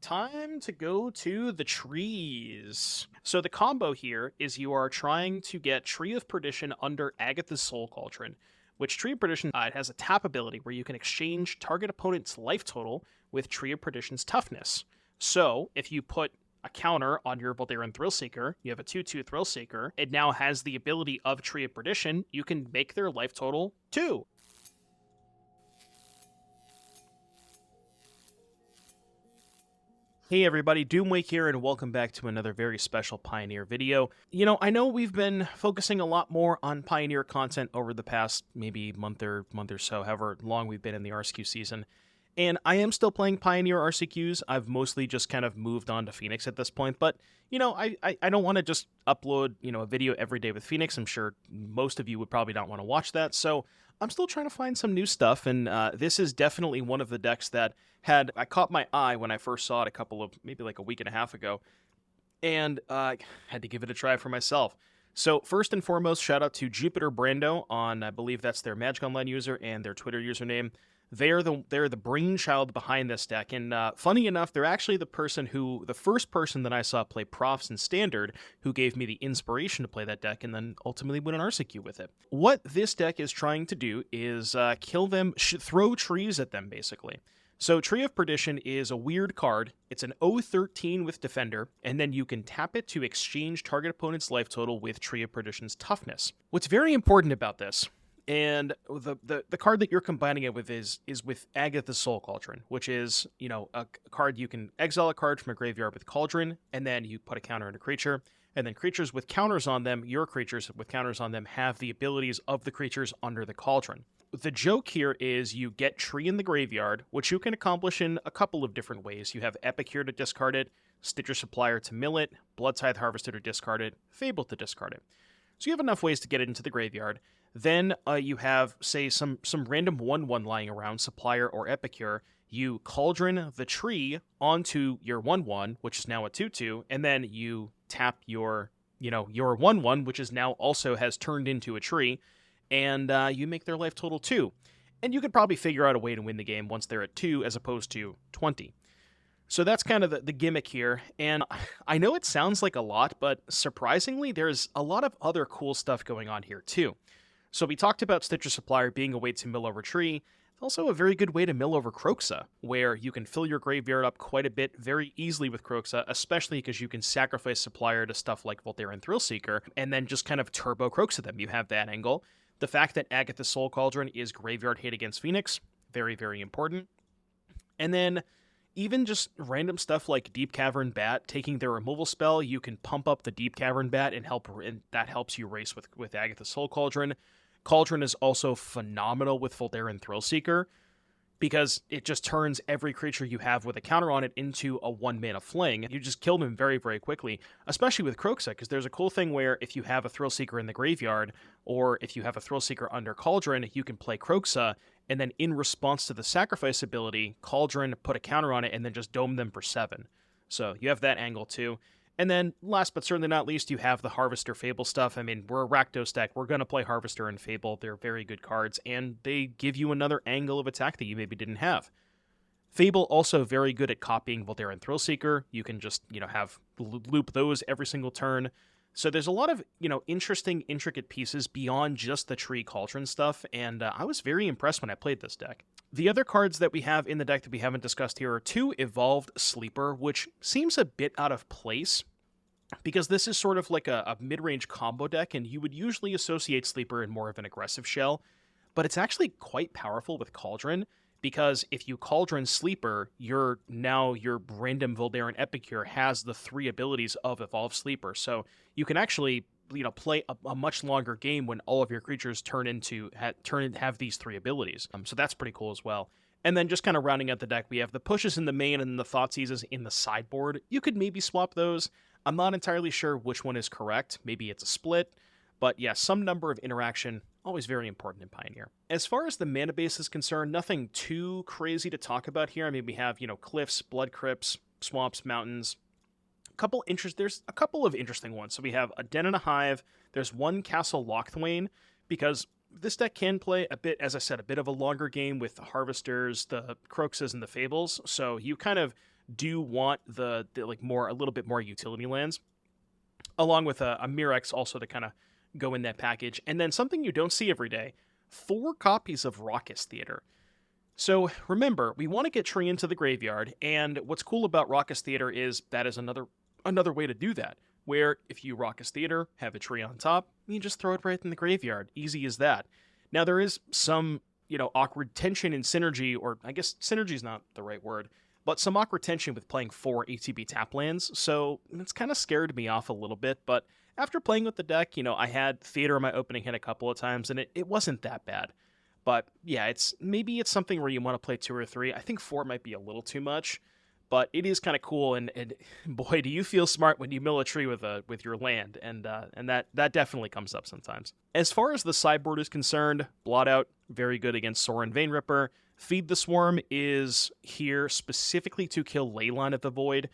time to go to the trees. So the combo here is you are trying to get Tree of Perdition under Agatha's Soulcauldron, which Tree of Perdition it has a tap ability where you can exchange target opponent's life total with Tree of Perdition's toughness. So if you put a counter on your Voldaren Thrillseeker, you have a 2/2 Thrillseeker, it now has the ability of Tree of Perdition, you can make their life total 2. Hey everybody, Doomwake here, and welcome back to another very special Pioneer video. You know, I know we've been focusing a lot more on Pioneer content over the past maybe month or so, however long we've been in the RCQ season. And I am still playing Pioneer RCQs. I've mostly just kind of moved on to Phoenix at this point, but, you know, I don't want to just upload, a video every day with Phoenix. I'm sure most of you would probably not want to watch that, so I'm still trying to find some new stuff, and this is definitely one of the decks that I caught my eye when I first saw it maybe like a week and a half ago, and I had to give it a try for myself. So first and foremost, shout out to Jupiter Brando on, I believe that's their Magic Online user and their Twitter username. They're the brainchild behind this deck, and funny enough, they're actually the first person that I saw play Profs in Standard who gave me the inspiration to play that deck and then ultimately win an RCQ with it. What this deck is trying to do is kill them, throw trees at them, basically. So Tree of Perdition is a weird card. It's an 0/13 with Defender, and then you can tap it to exchange target opponent's life total with Tree of Perdition's toughness. What's very important about this, and the card that you're combining it with is with Agatha's Soulcauldron, which is, a card you can exile a card from a graveyard with Cauldron, and then you put a counter on a creature, and then creatures with counters on them, your creatures with counters on them, have the abilities of the creatures under the Cauldron. The joke here is you get Tree in the graveyard, which you can accomplish in a couple of different ways. You have Epicure to discard it, Stitcher Supplier to mill it, Bloodtithe Harvester to discard it, Fable to discard it. So you have enough ways to get it into the graveyard. Then you have, say, some random 1/1 lying around, Supplier or Epicure. You Cauldron the tree onto your 1/1, which is now a 2/2, and then you tap your 1/1, which is now also has turned into a tree, and you make their life total 2. And you could probably figure out a way to win the game once they're at 2 as opposed to 20. So that's kind of the gimmick here, and I know it sounds like a lot, but surprisingly, there's a lot of other cool stuff going on here too. So we talked about Stitcher Supplier being a way to mill over Tree. It's also a very good way to mill over Kroxa, where you can fill your graveyard up quite a bit very easily with Kroxa, especially because you can sacrifice Supplier to stuff like Voldaren Thrillseeker, and then just kind of turbo Kroxa them. You have that angle. The fact that Agatha's Soulcauldron is graveyard hate against Phoenix, very, very important. And then even just random stuff like Deep-Cavern Bat, taking their removal spell, you can pump up the Deep-Cavern Bat and that helps you race with Agatha's Soulcauldron. Cauldron is also phenomenal with Voldaren Thrillseeker, because it just turns every creature you have with a counter on it into a 1-mana fling. You just kill them very, very quickly, especially with Kroxa, because there's a cool thing where if you have a Thrillseeker in the graveyard, or if you have a Thrillseeker under Cauldron, you can play Kroxa, and then in response to the sacrifice ability, Cauldron, put a counter on it, and then just dome them for 7. So you have that angle too. And then, last but certainly not least, you have the Harvester Fable stuff. I mean, we're a Rakdos deck. We're going to play Harvester and Fable. They're very good cards, and they give you another angle of attack that you maybe didn't have. Fable also very good at copying Voldaren Thrillseeker. You can just, loop those every single turn. So there's a lot of, interesting, intricate pieces beyond just the Tree Cauldron stuff, and I was very impressed when I played this deck. The other cards that we have in the deck that we haven't discussed here are 2 Evolved Sleeper, which seems a bit out of place, because this is sort of like a mid-range combo deck, and you would usually associate Sleeper in more of an aggressive shell, but it's actually quite powerful with Cauldron, because if you Cauldron Sleeper, your random Voldaren Epicure has the 3 abilities of Evolved Sleeper, so you can actually play a much longer game when all of your creatures have these 3 abilities. So that's pretty cool as well. And then just kind of rounding out the deck, we have the pushes in the main and the Thoughtseizes in the sideboard. You could maybe swap those. I'm not entirely sure which one is correct. Maybe it's a split. But yeah, some number of interaction, always very important in Pioneer. As far as the mana base is concerned, nothing too crazy to talk about here. I mean, we have, cliffs, blood crypts, swamps, mountains. There's a couple of interesting ones. So we have a Den and a Hive. There's one Castle Locthwain, because this deck can play a bit of a longer game with the Harvesters, the Kroxas, and the Fables. So you kind of do want the like a little bit more utility lands, along with a Mirex also to kind of go in that package. And then something you don't see every day, 4 copies of Raucous Theater. So remember, we want to get Tree into the graveyard, and what's cool about Raucous Theater is that is another way to do that, where if you Raucous Theater, have a Tree on top, you just throw it right in the graveyard. Easy as that. Now there is some, awkward tension in synergy, or I guess synergy is not the right word, but some awkward tension with playing 4 ATB tap lands, so it's kind of scared me off a little bit, but after playing with the deck, I had Theater in my opening hand a couple of times, and it wasn't that bad. But yeah, maybe it's something where you want to play 2 or 3. I think 4 might be a little too much, but it is kind of cool. And boy, do you feel smart when you mill a tree with your land, and that definitely comes up sometimes. As far as the sideboard is concerned, Blot Out very good against Sorin Vein-Ripper. Feed the Swarm is here specifically to kill Leyline of the Void.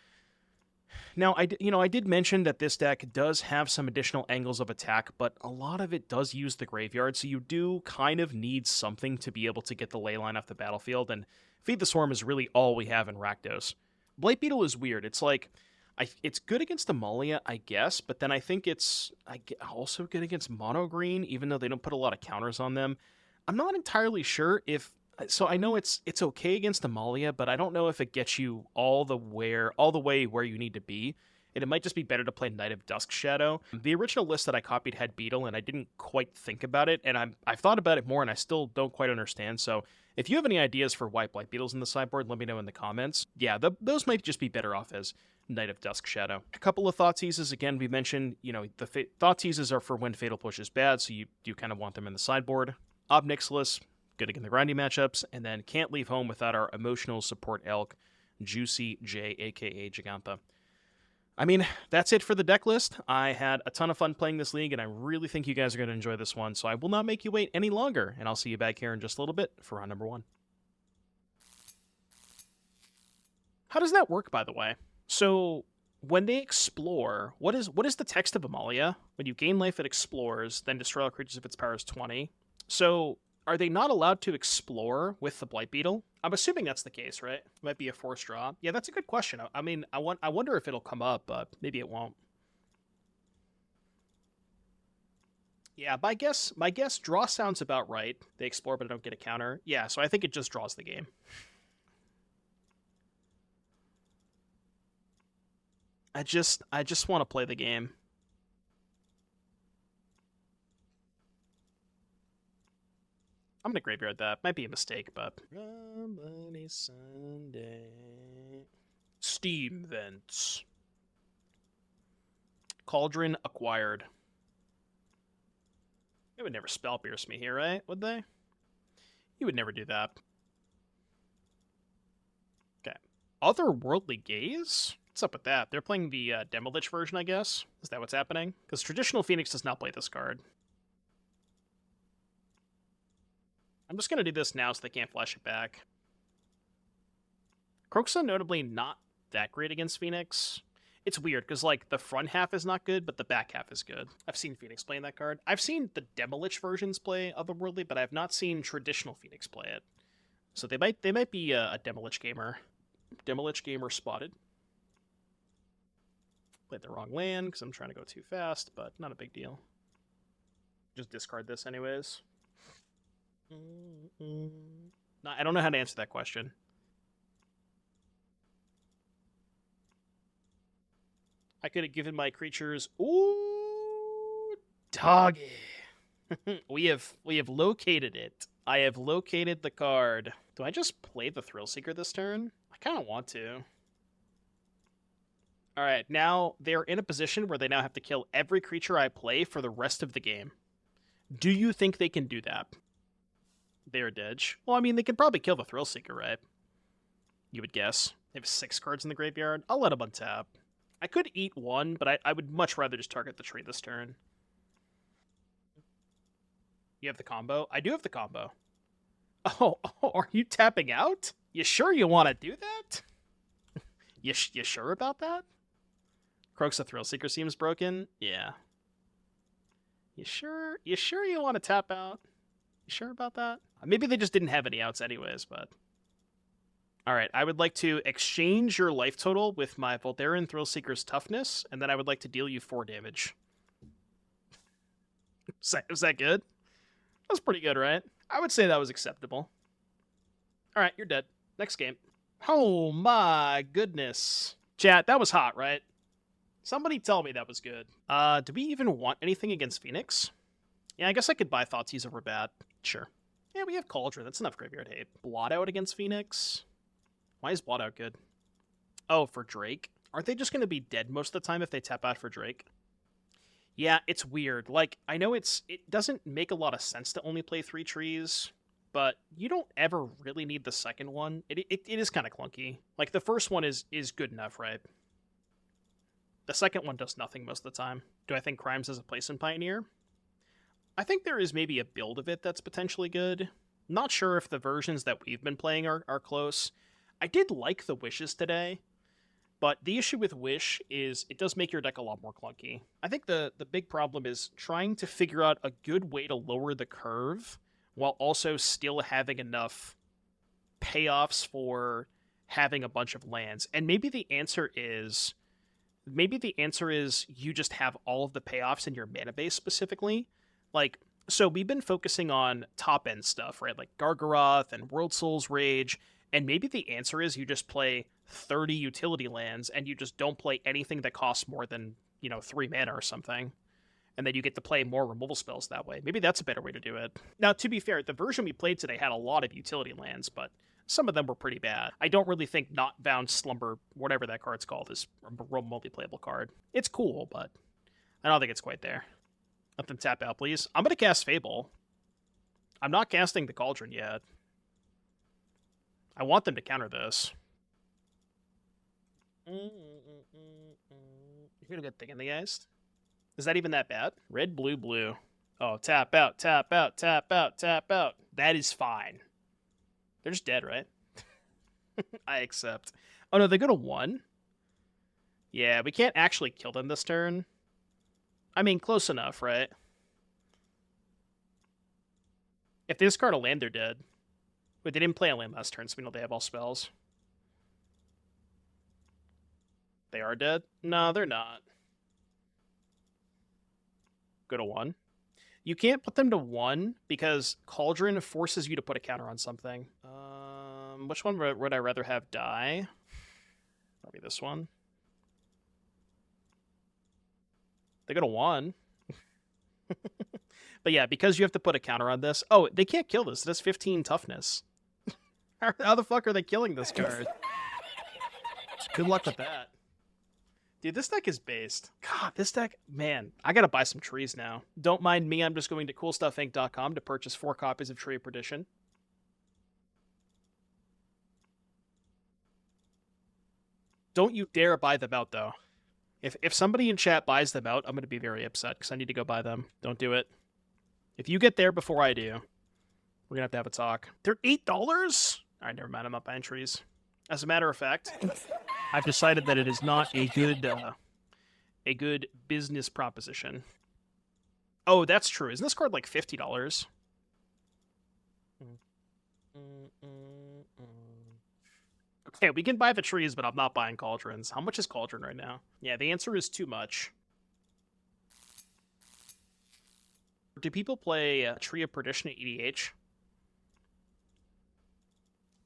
Now, I did mention that this deck does have some additional angles of attack, but a lot of it does use the graveyard, so you do kind of need something to be able to get the Leyline off the battlefield, and Feed the Swarm is really all we have in Rakdos. Blight Beetle is weird. It's like, it's good against Amalia, I guess, but then I think it's also good against Mono Green, even though they don't put a lot of counters on them. I'm not entirely sure if... So I know it's okay against Amalia, but I don't know if it gets you all the way where you need to be. And it might just be better to play Knight of Dusk Shadow. The original list that I copied had Beetle, and I didn't quite think about it. And I've thought about it more, and I still don't quite understand. So if you have any ideas for why Blight Beetle's in the sideboard, let me know in the comments. Yeah, those might just be better off as Knight of Dusk Shadow. A couple of Thought Teases. Again, we mentioned, the Thought Teases are for when Fatal Push is bad, so you do kind of want them in the sideboard. Ob Nixilis, good against the grindy matchups, and then Can't Leave Home without our emotional support elk, Juicy J, aka Giganta. I mean, that's it for the deck list. I had a ton of fun playing this league, and I really think you guys are going to enjoy this one, so I will not make you wait any longer, and I'll see you back here in just a little bit for round number 1. How does that work, by the way? So, when they explore, what is the text of Amalia? When you gain life, it explores, then destroy all creatures if its power is 20. So, are they not allowed to explore with the Blight Beetle? I'm assuming that's the case, right? It might be a forced draw. Yeah, that's a good question. I mean, I wonder if it'll come up, but maybe it won't. Yeah, my guess, draw sounds about right. They explore, but I don't get a counter. Yeah, so I think it just draws the game. I just want to play the game. I'm going to graveyard that. Might be a mistake, but... Money Sunday. Steam Vents. Cauldron acquired. They would never spell pierce me here, right? Would they? You would never do that. Okay. Otherworldly Gaze? What's up with that? They're playing the Demolich version, I guess? Is that what's happening? Because traditional Phoenix does not play this card. I'm just going to do this now so they can't flash it back. Kroxa notably not that great against Phoenix. It's weird, because, like, the front half is not good, but the back half is good. I've seen Phoenix playing that card. I've seen the Demolich versions play Otherworldly, but I have not seen traditional Phoenix play it. So they might be a Demolich gamer. Demolich gamer spotted. Played the wrong land, because I'm trying to go too fast, but not a big deal. Just discard this anyways. No, I don't know how to answer that question. I could have given my creatures... Ooh, doggy. we have located it. I have located the card. Do I just play the Thrillseeker this turn? I kind of want to. Alright, now they're in a position where they now have to kill every creature I play for the rest of the game. Do you think they can do that? They're dead. Well, I mean, they could probably kill the Thrillseeker, right? You would guess. They have 6 cards in the graveyard. I'll let them untap. I could eat 1, but I would much rather just target the tree this turn. You have the combo? I do have the combo. Oh, are you tapping out? You sure you want to do that? You sure about that? Kroxa Thrillseeker seems broken? Yeah. You sure you want to tap out? You sure about that? Maybe they just didn't have any outs anyways, but... All right, I would like to exchange your life total with my Voldaren Thrillseeker's toughness, and then I would like to deal you 4 damage. Was that good? That was pretty good, right? I would say that was acceptable. All right, you're dead. Next game. Oh my goodness. Chat, that was hot, right? Somebody tell me that was good. Do we even want anything against Phoenix? Yeah, I guess I could buy Thoughtseize over Bat. Sure. Yeah, we have Cauldron. That's enough graveyard hate. Blot out against Phoenix? Why is Blot out good? Oh, for Drake? Aren't they just going to be dead most of the time if they tap out for Drake? Yeah, it's weird. Like, I know it doesn't make a lot of sense to only play 3 trees, but you don't ever really need the second one. It is kind of clunky. Like, the first one is good enough, right? The second one does nothing most of the time. Do I think Crimes has a place in Pioneer? I think there is maybe a build of it that's potentially good. Not sure if the versions that we've been playing are close. I did like the Wishes today, but the issue with Wish is it does make your deck a lot more clunky. I think the big problem is trying to figure out a good way to lower the curve while also still having enough payoffs for having a bunch of lands. And maybe the answer is you just have all of the payoffs in your mana base specifically. Like, so we've been focusing on top-end stuff, right? Like Gargaroth and World Souls Rage, and maybe the answer is you just play 30 utility lands and you just don't play anything that costs more than, 3 mana or something. And then you get to play more removal spells that way. Maybe that's a better way to do it. Now, to be fair, the version we played today had a lot of utility lands, but some of them were pretty bad. I don't really think Not Bound Slumber, whatever that card's called, is a remotely playable card. It's cool, but I don't think it's quite there. Let them tap out, please. I'm going to cast Fable. I'm not casting the Cauldron yet. I want them to counter this. You're a good thing in the Geist. Is that even that bad? Red, blue, blue. Oh, tap out, tap out, tap out, tap out. That is fine. They're just dead, right? I accept. Oh, no, they go to 1? Yeah, we can't actually kill them this turn. I mean, close enough, right? If they discard a land, they're dead. But they didn't play a land last turn, so we know they have all spells. They are dead? No, they're not. Go to 1. You can't put them to 1 because Cauldron forces you to put a counter on something. Which one would I rather have die? Probably this one. They go to 1. But yeah, because you have to put a counter on this. Oh, they can't kill this. It has 15 toughness. How the fuck are they killing this card? Good luck with that. Dude, this deck is based. God, this deck, man, I gotta buy some trees now. Don't mind me, I'm just going to coolstuffinc.com to purchase 4 copies of Tree of Perdition. Don't you dare buy them out, though. If somebody in chat buys them out, I'm going to be very upset, because I need to go buy them. Don't do it. If you get there before I do, we're going to have a talk. They're $8? All right, never mind, I'm not buying trees. As a matter of fact, I've decided that it is not a good business proposition. Oh, that's true. Isn't this card like $50? Okay, we can buy the trees, but I'm not buying Cauldrons. How much is Cauldron right now? Yeah, the answer is too much. Do people play Tree of Perdition at EDH?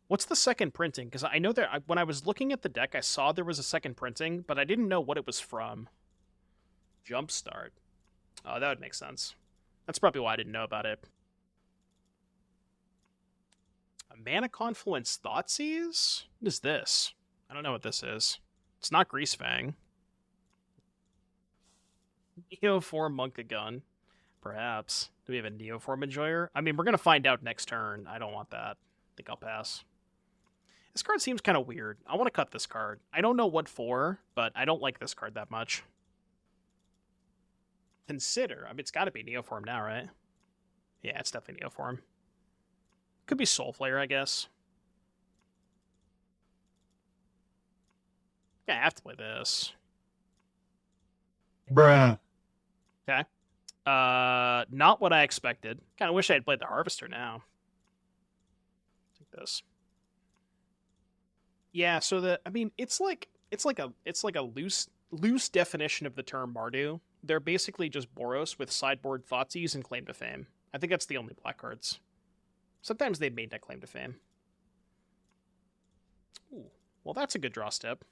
What's the second printing? Because I know that when I was looking at the deck, I saw there was a second printing, but I didn't know what it was from. Jumpstart. Oh, that would make sense. That's probably why I didn't know about it. A Mana Confluence Thoughtseize? What is this? I don't know what this is. It's not Greasefang. Neoform Monkagun. Perhaps. Do we have a Neoform Enjoyer? I mean, we're going to find out next turn. I don't want that. I think I'll pass. This card seems kind of weird. I want to cut this card. I don't know what for, but I don't like this card that much. Consider. I mean, it's got to be Neoform now, right? Yeah, it's definitely Neoform. Could be Soulflayer, I guess. Yeah, I have to play this. Bruh. Okay. Not what I expected. Kind of wish I had played the Harvester now. Take this. Yeah, so I mean, it's like a loose definition of the term Mardu. They're basically just Boros with sideboard Thoughtseize and Claim to Fame. I think that's the only black cards. Sometimes they made that Claim to Fame. Ooh, well, that's a good draw step.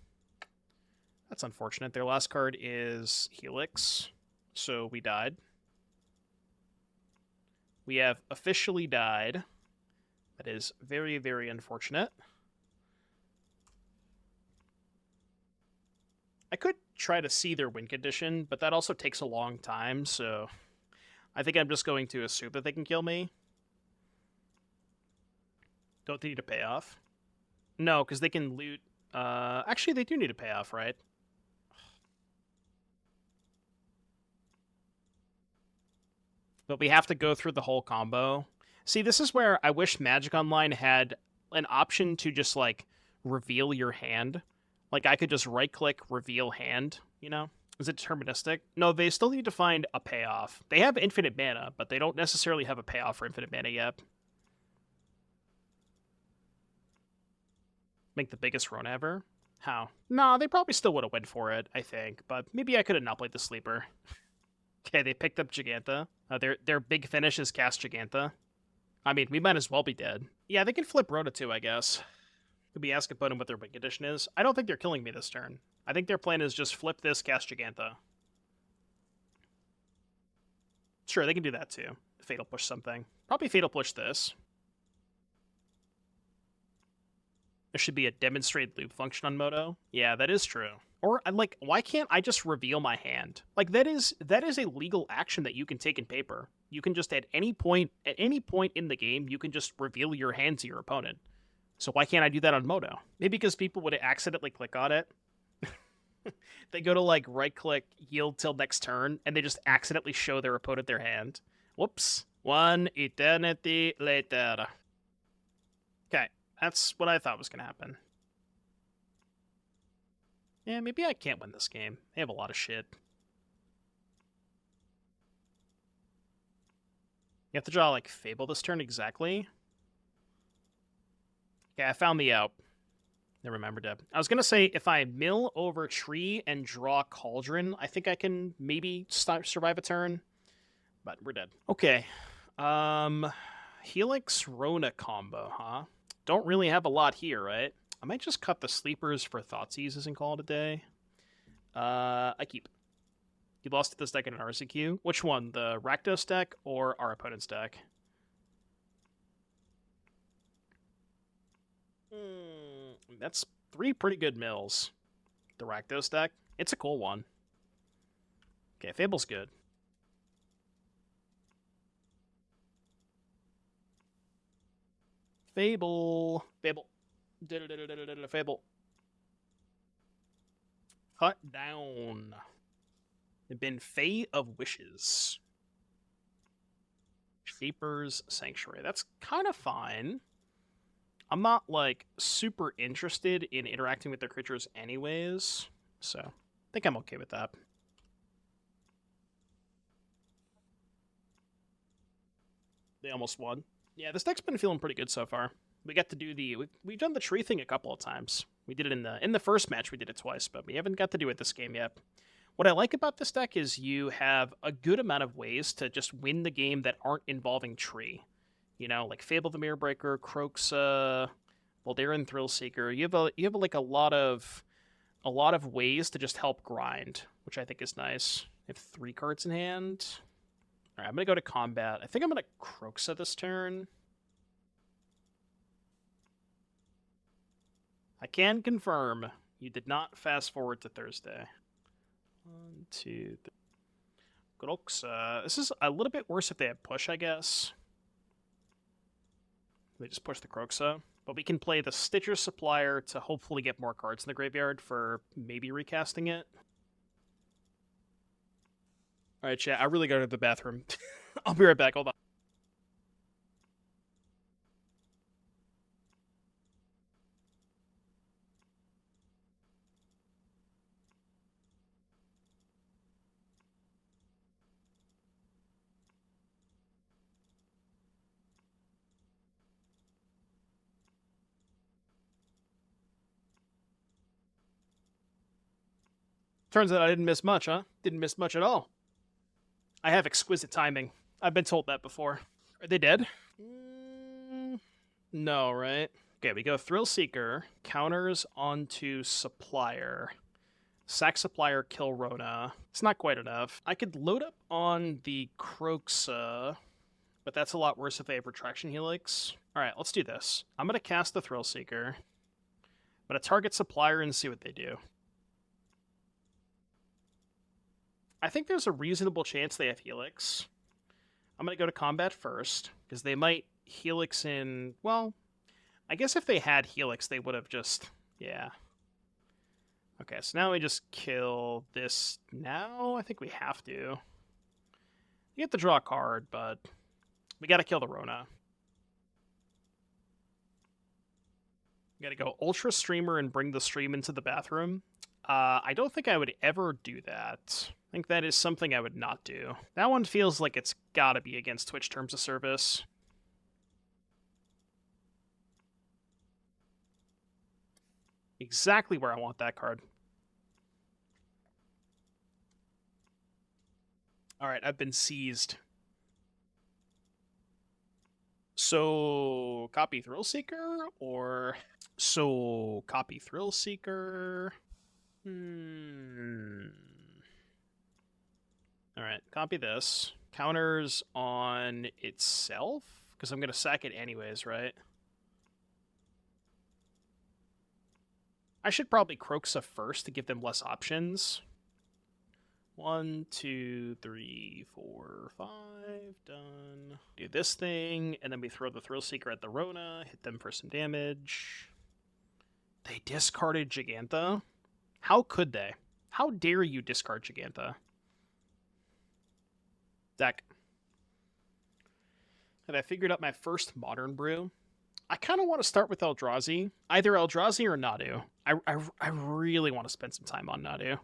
That's unfortunate. Their last card is Helix, so we died. We have officially died. That is very, very unfortunate. I could try to see their win condition, but that also takes a long time, so I think I'm just going to assume that they can kill me. Don't they need a payoff? No, because they can loot... actually, they do need a payoff, right? But we have to go through the whole combo. See, this is where I wish Magic Online had an option to just, like, reveal your hand. Like, I could just right-click, reveal hand, you know? Is it deterministic? No, they still need to find a payoff. They have infinite mana, but they don't necessarily have a payoff for infinite mana yet. Make the biggest Rona ever? How? Nah, they probably still would have went for it, I think, but maybe I could have not played the sleeper. Okay, they picked up Giganta. Their big finish is cast Giganta. I mean, we might as well be dead. Yeah, they can flip Rona too, I guess. Could we ask opponent what their win condition is? I don't think they're killing me this turn. I think their plan is just flip this, cast Giganta. Sure, they can do that too. Fatal push something. Probably fatal push this. There should be a demonstrate loop function on Moto. Yeah, that is true. Or, like, why can't I just reveal my hand? Like, that is a legal action that you can take in paper. You can just, at any point in the game, you can just reveal your hand to your opponent. So why can't I do that on Moto? Maybe because people would accidentally click on it. They go to, like, right-click, yield till next turn, and they just accidentally show their opponent their hand. Whoops. One eternity later. Okay, that's what I thought was going to happen. Yeah, maybe I can't win this game. They have a lot of shit. You have to draw, like, Fable this turn exactly. Okay, I found the out. Never remembered it. I was going to say, if I mill over Tree and draw Cauldron, I think I can maybe survive a turn. But we're dead. Okay. Helix Rona combo, huh? Don't really have a lot here, right? I might just cut the sleepers for Thoughtseizes and call it a day. I keep. You lost to this deck in an RCQ? Which one? The Rakdos deck or our opponent's deck? That's 3 pretty good mills. The Rakdos deck. It's a cool one. Okay, Fable's good. Fable. Fable. Fable. Cut down. They've been Fae of Wishes. Shaper's Sanctuary. That's kind of fine. I'm not, like, super interested in interacting with their creatures anyways, so I think I'm okay with that. They almost won. Yeah, this deck's been feeling pretty good so far. We got to do we've done the tree thing a couple of times. We did it in the first match, we did it twice, but we haven't got to do it this game yet. What I like about this deck is you have a good amount of ways to just win the game that aren't involving tree. You know, like Fable the Mirrorbreaker, Kroxa, Voldaren Thrillseeker. You have like a lot of ways to just help grind, which I think is nice. I have 3 cards in hand. All right, I'm gonna go to combat. I think I'm gonna Kroxa this turn. I can confirm you did not fast forward to Thursday. 1, 2, 3. Kroxa. This is a little bit worse if they have push, I guess. They just push the Kroxa. But we can play the Stitcher Supplier to hopefully get more cards in the graveyard for maybe recasting it. Alright, chat, I really gotta go to the bathroom. I'll be right back, hold on. Turns out I didn't miss much, huh? Didn't miss much at all. I have exquisite timing. I've been told that before. Are they dead? No, right? Okay, we go Thrillseeker, counters onto Supplier. Sack Supplier, kill Rona. It's not quite enough. I could load up on the Kroxa, but that's a lot worse if they have Retraction Helix. Alright, let's do this. I'm going to cast the Thrillseeker. I'm going to target Supplier and see what they do. I think there's a reasonable chance they have Helix. I'm going to go to combat first, because they might Helix in... Well, I guess if they had Helix, they would have just... Yeah. Okay, so now we just kill this now? I think we have to. You get to draw a card, but we gotta kill the Rona. We gotta go Ultra Streamer and bring the stream into the bathroom. I don't think I would ever do that. I think that is something I would not do. That one feels like it's gotta be against Twitch Terms of Service. Exactly where I want that card. Alright, I've been seized. So, copy Thrillseeker, or... So, copy Thrillseeker... Alright, copy this. Counters on itself? Because I'm going to sack it anyways, right? I should probably Kroxa first to give them less options. 1, 2, 3, 4, 5, done. Do this thing, and then we throw the Thrillseeker at the Rona, hit them for some damage. They discarded Gigantha? How could they? How dare you discard Gigantha? Deck. Have I figured out my first modern brew? I kind of want to start with Eldrazi. Either Eldrazi or Nadu. I really want to spend some time on Nadu.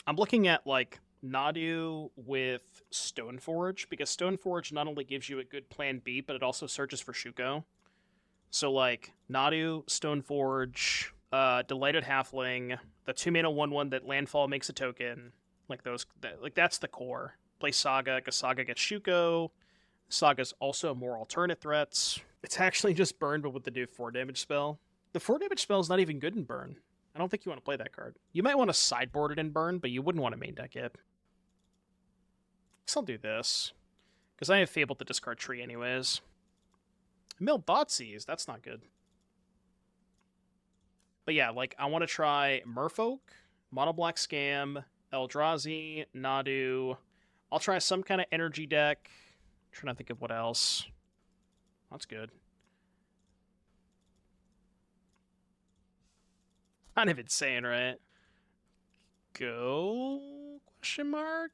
I'm looking at, like, Nadu with Stoneforge, because Stoneforge not only gives you a good plan B, but it also searches for Shuko. So, like, Nadu, Stoneforge, Delighted Halfling, the 2-mana 1/1 that landfall makes a token, like those, like that's the core. Play Saga, because Saga gets Shuko. Saga's also more alternate threats. It's actually just burn, but with the new 4 damage spell. The 4 damage spell is not even good in burn. I don't think you want to play that card. You might want to sideboard it in burn, but you wouldn't want to main deck it. Guess I'll do this, because I have Fable to discard Tree anyways. Mill Thoughtseize, that's not good. But yeah, like, I want to try Merfolk, Mono Black Scam, Eldrazi, Nadu. I'll try some kind of energy deck. I'm trying to think of what else. That's good. Kind of insane, right? Go? Question mark?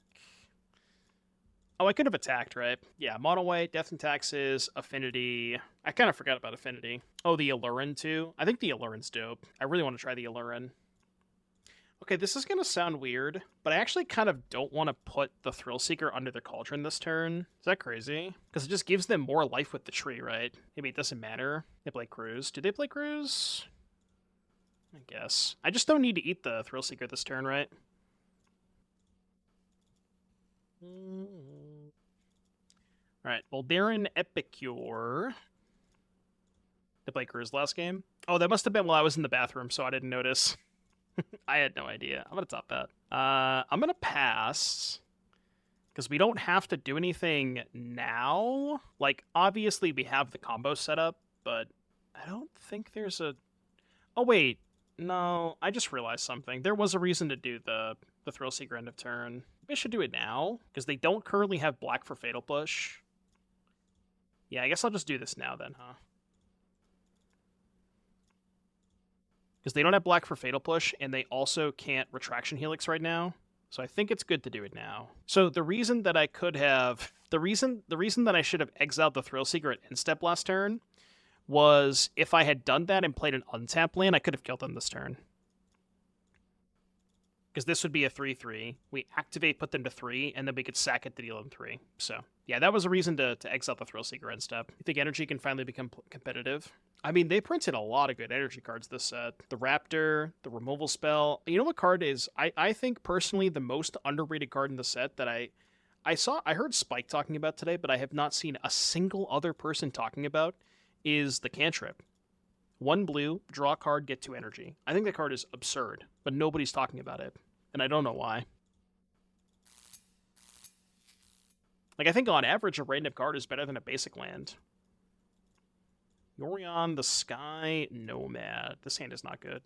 Oh, I could have attacked, right? Yeah, mono white, Death and Taxes, Affinity. I kind of forgot about Affinity. Oh, the Allurin, too. I think the Allurin's dope. I really want to try the Allurin. Okay, this is going to sound weird, but I actually kind of don't want to put the Thrillseeker under the Cauldron this turn. Is that crazy? Because it just gives them more life with the tree, right? Maybe it doesn't matter. They play Cruise. Do they play Cruise? I guess. I just don't need to eat the Thrillseeker this turn, right? Alright, Voldaren Epicure. They play Cruise last game? Oh, that must have been while I was in the bathroom, so I didn't notice. I had no idea. I'm going to top that. I'm going to pass, because we don't have to do anything now. Like, obviously we have the combo set up, but I don't think there's a... Oh, wait. No, I just realized something. There was a reason to do the Thrillseeker end of turn. Maybe I should do it now, because they don't currently have black for Fatal Push. Yeah, I guess I'll just do this now then, huh? Because they don't have black for Fatal Push, and they also can't Retraction Helix right now. So I think it's good to do it now. So the reason that I could have... The reason that I should have exiled the Thrillseeker at end step last turn was if I had done that and played an untapped land, I could have killed them this turn. Because this would be a 3/3. We activate, put them to 3, and then we could sack it to deal them 3. So, yeah, that was a reason to exile the Thrillseeker end step. You think Energy can finally become competitive? I mean, they printed a lot of good energy cards this set. The Raptor, the removal spell. You know what card is, I think, personally, the most underrated card in the set that I heard Spike talking about today, but I have not seen a single other person talking about, is the cantrip. 1 blue, draw a card, get 2 energy. I think the card is absurd, but nobody's talking about it, and I don't know why. Like, I think on average, a random card is better than a basic land. Yorion, the Sky Nomad. This hand is not good.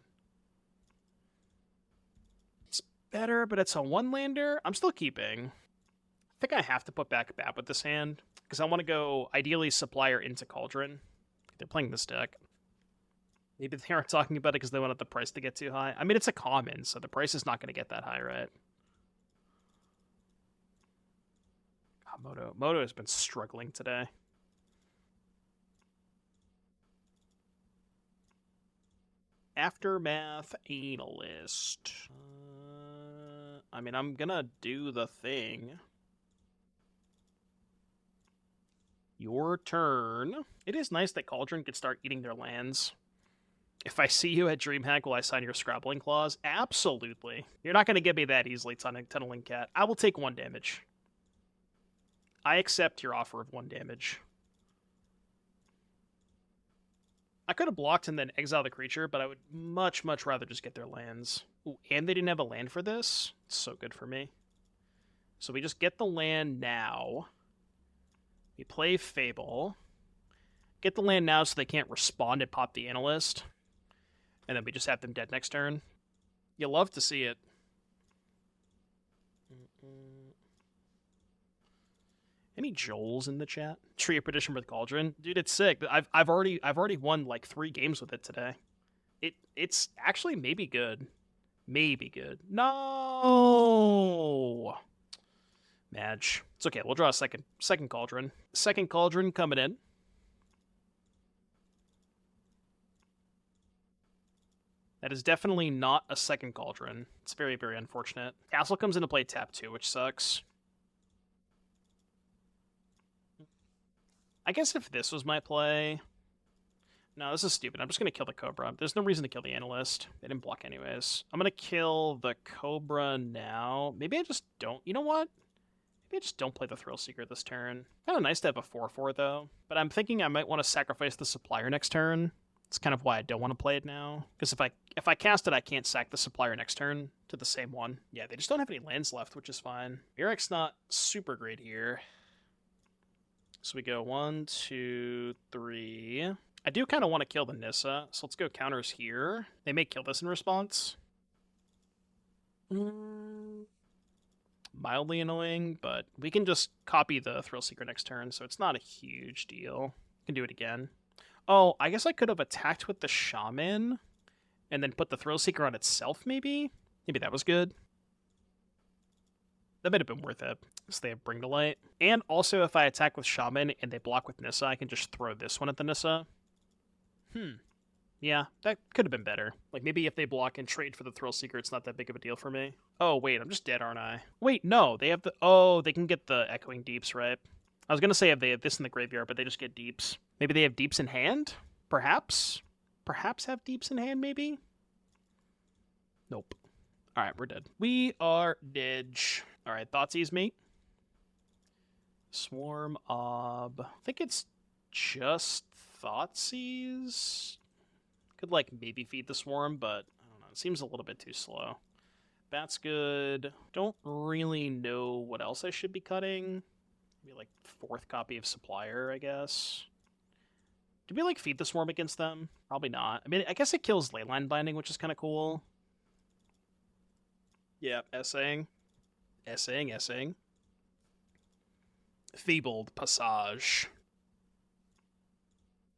It's better, but it's a 1-lander. I'm still keeping. I think I have to put back Bat with this hand, because I want to go, ideally, Supplier into Cauldron. They're playing this deck. Maybe they aren't talking about it because they wanted the price to get too high. I mean, it's a common, so the price is not going to get that high, right? Oh, Moto has been struggling today. Aftermath Analyst. I mean, I'm gonna do the thing. Your turn. It is nice that Cauldron could start eating their lands. If I see you at DreamHack, will I sign your Scrabbling Clause? Absolutely. You're not going to get me that easily, Tunneling Cat. I will take 1 damage. I accept your offer of 1 damage. I could have blocked and then exiled the creature, but I would much, much rather just get their lands. Ooh, and they didn't have a land for this? It's so good for me. So we just get the land now. We play Fable. Get the land now so they can't respond and pop the Analyst. And then we just have them dead next turn. You'll love to see it. Any Joels in the chat? Tree of Perdition with Cauldron? Dude, it's sick. I've already won like 3 games with it today. It's actually maybe good. Maybe good. No! Madge. It's okay, we'll draw a second Cauldron. Second Cauldron coming in. That is definitely not a second Cauldron. It's very, very unfortunate. Castle comes into play tap 2, which sucks. I guess if this was my play... No, this is stupid. I'm just going to kill the Cobra. There's no reason to kill the Analyst. They didn't block anyways. I'm going to kill the Cobra now. Maybe I just don't... You know what? Maybe I just don't play the Thrillseeker this turn. Kind of nice to have a 4/4, though. But I'm thinking I might want to sacrifice the Supplier next turn. It's kind of why I don't want to play it now. Because if I cast it, I can't sack the Supplier next turn to the same one. Yeah, they just don't have any lands left, which is fine. Mirac's not super great here. So we go 1, 2, 3. I do kind of want to kill the Nissa, so let's go counters here. They may kill this in response. Mildly annoying, but we can just copy the Thrillseeker next turn, so it's not a huge deal. Can do it again. Oh, I guess I could have attacked with the Shaman and then put the Thrillseeker on itself, maybe? Maybe that was good. That might have been worth it, so they have Bring to Light. And also, if I attack with Shaman and they block with Nissa, I can just throw this one at the Nissa. Yeah, that could have been better. Like, maybe if they block and trade for the Thrillseeker, it's not that big of a deal for me. Oh, wait, I'm just dead, aren't I? Wait, no, they have the... Oh, they can get the Echoing Deeps, right? I was going to say if they have this in the graveyard, but they just get Deeps. Maybe they have Deeps in hand? Perhaps? Perhaps have Deeps in hand, maybe? Nope. Alright, we're dead. We are dead. Alright, Thoughtseize me. Swarm Ob. I think it's just Thoughtseize. Could, like, maybe feed the Swarm, but I don't know. It seems a little bit too slow. Bat's good. Don't really know what else I should be cutting. Maybe, like, 4th copy of Supplier, I guess. Do we, like, feed the Swarm against them? Probably not. I mean, I guess it kills Leyline Binding, which is kind of cool. Yeah, essaying. Essaying. Fabled Passage.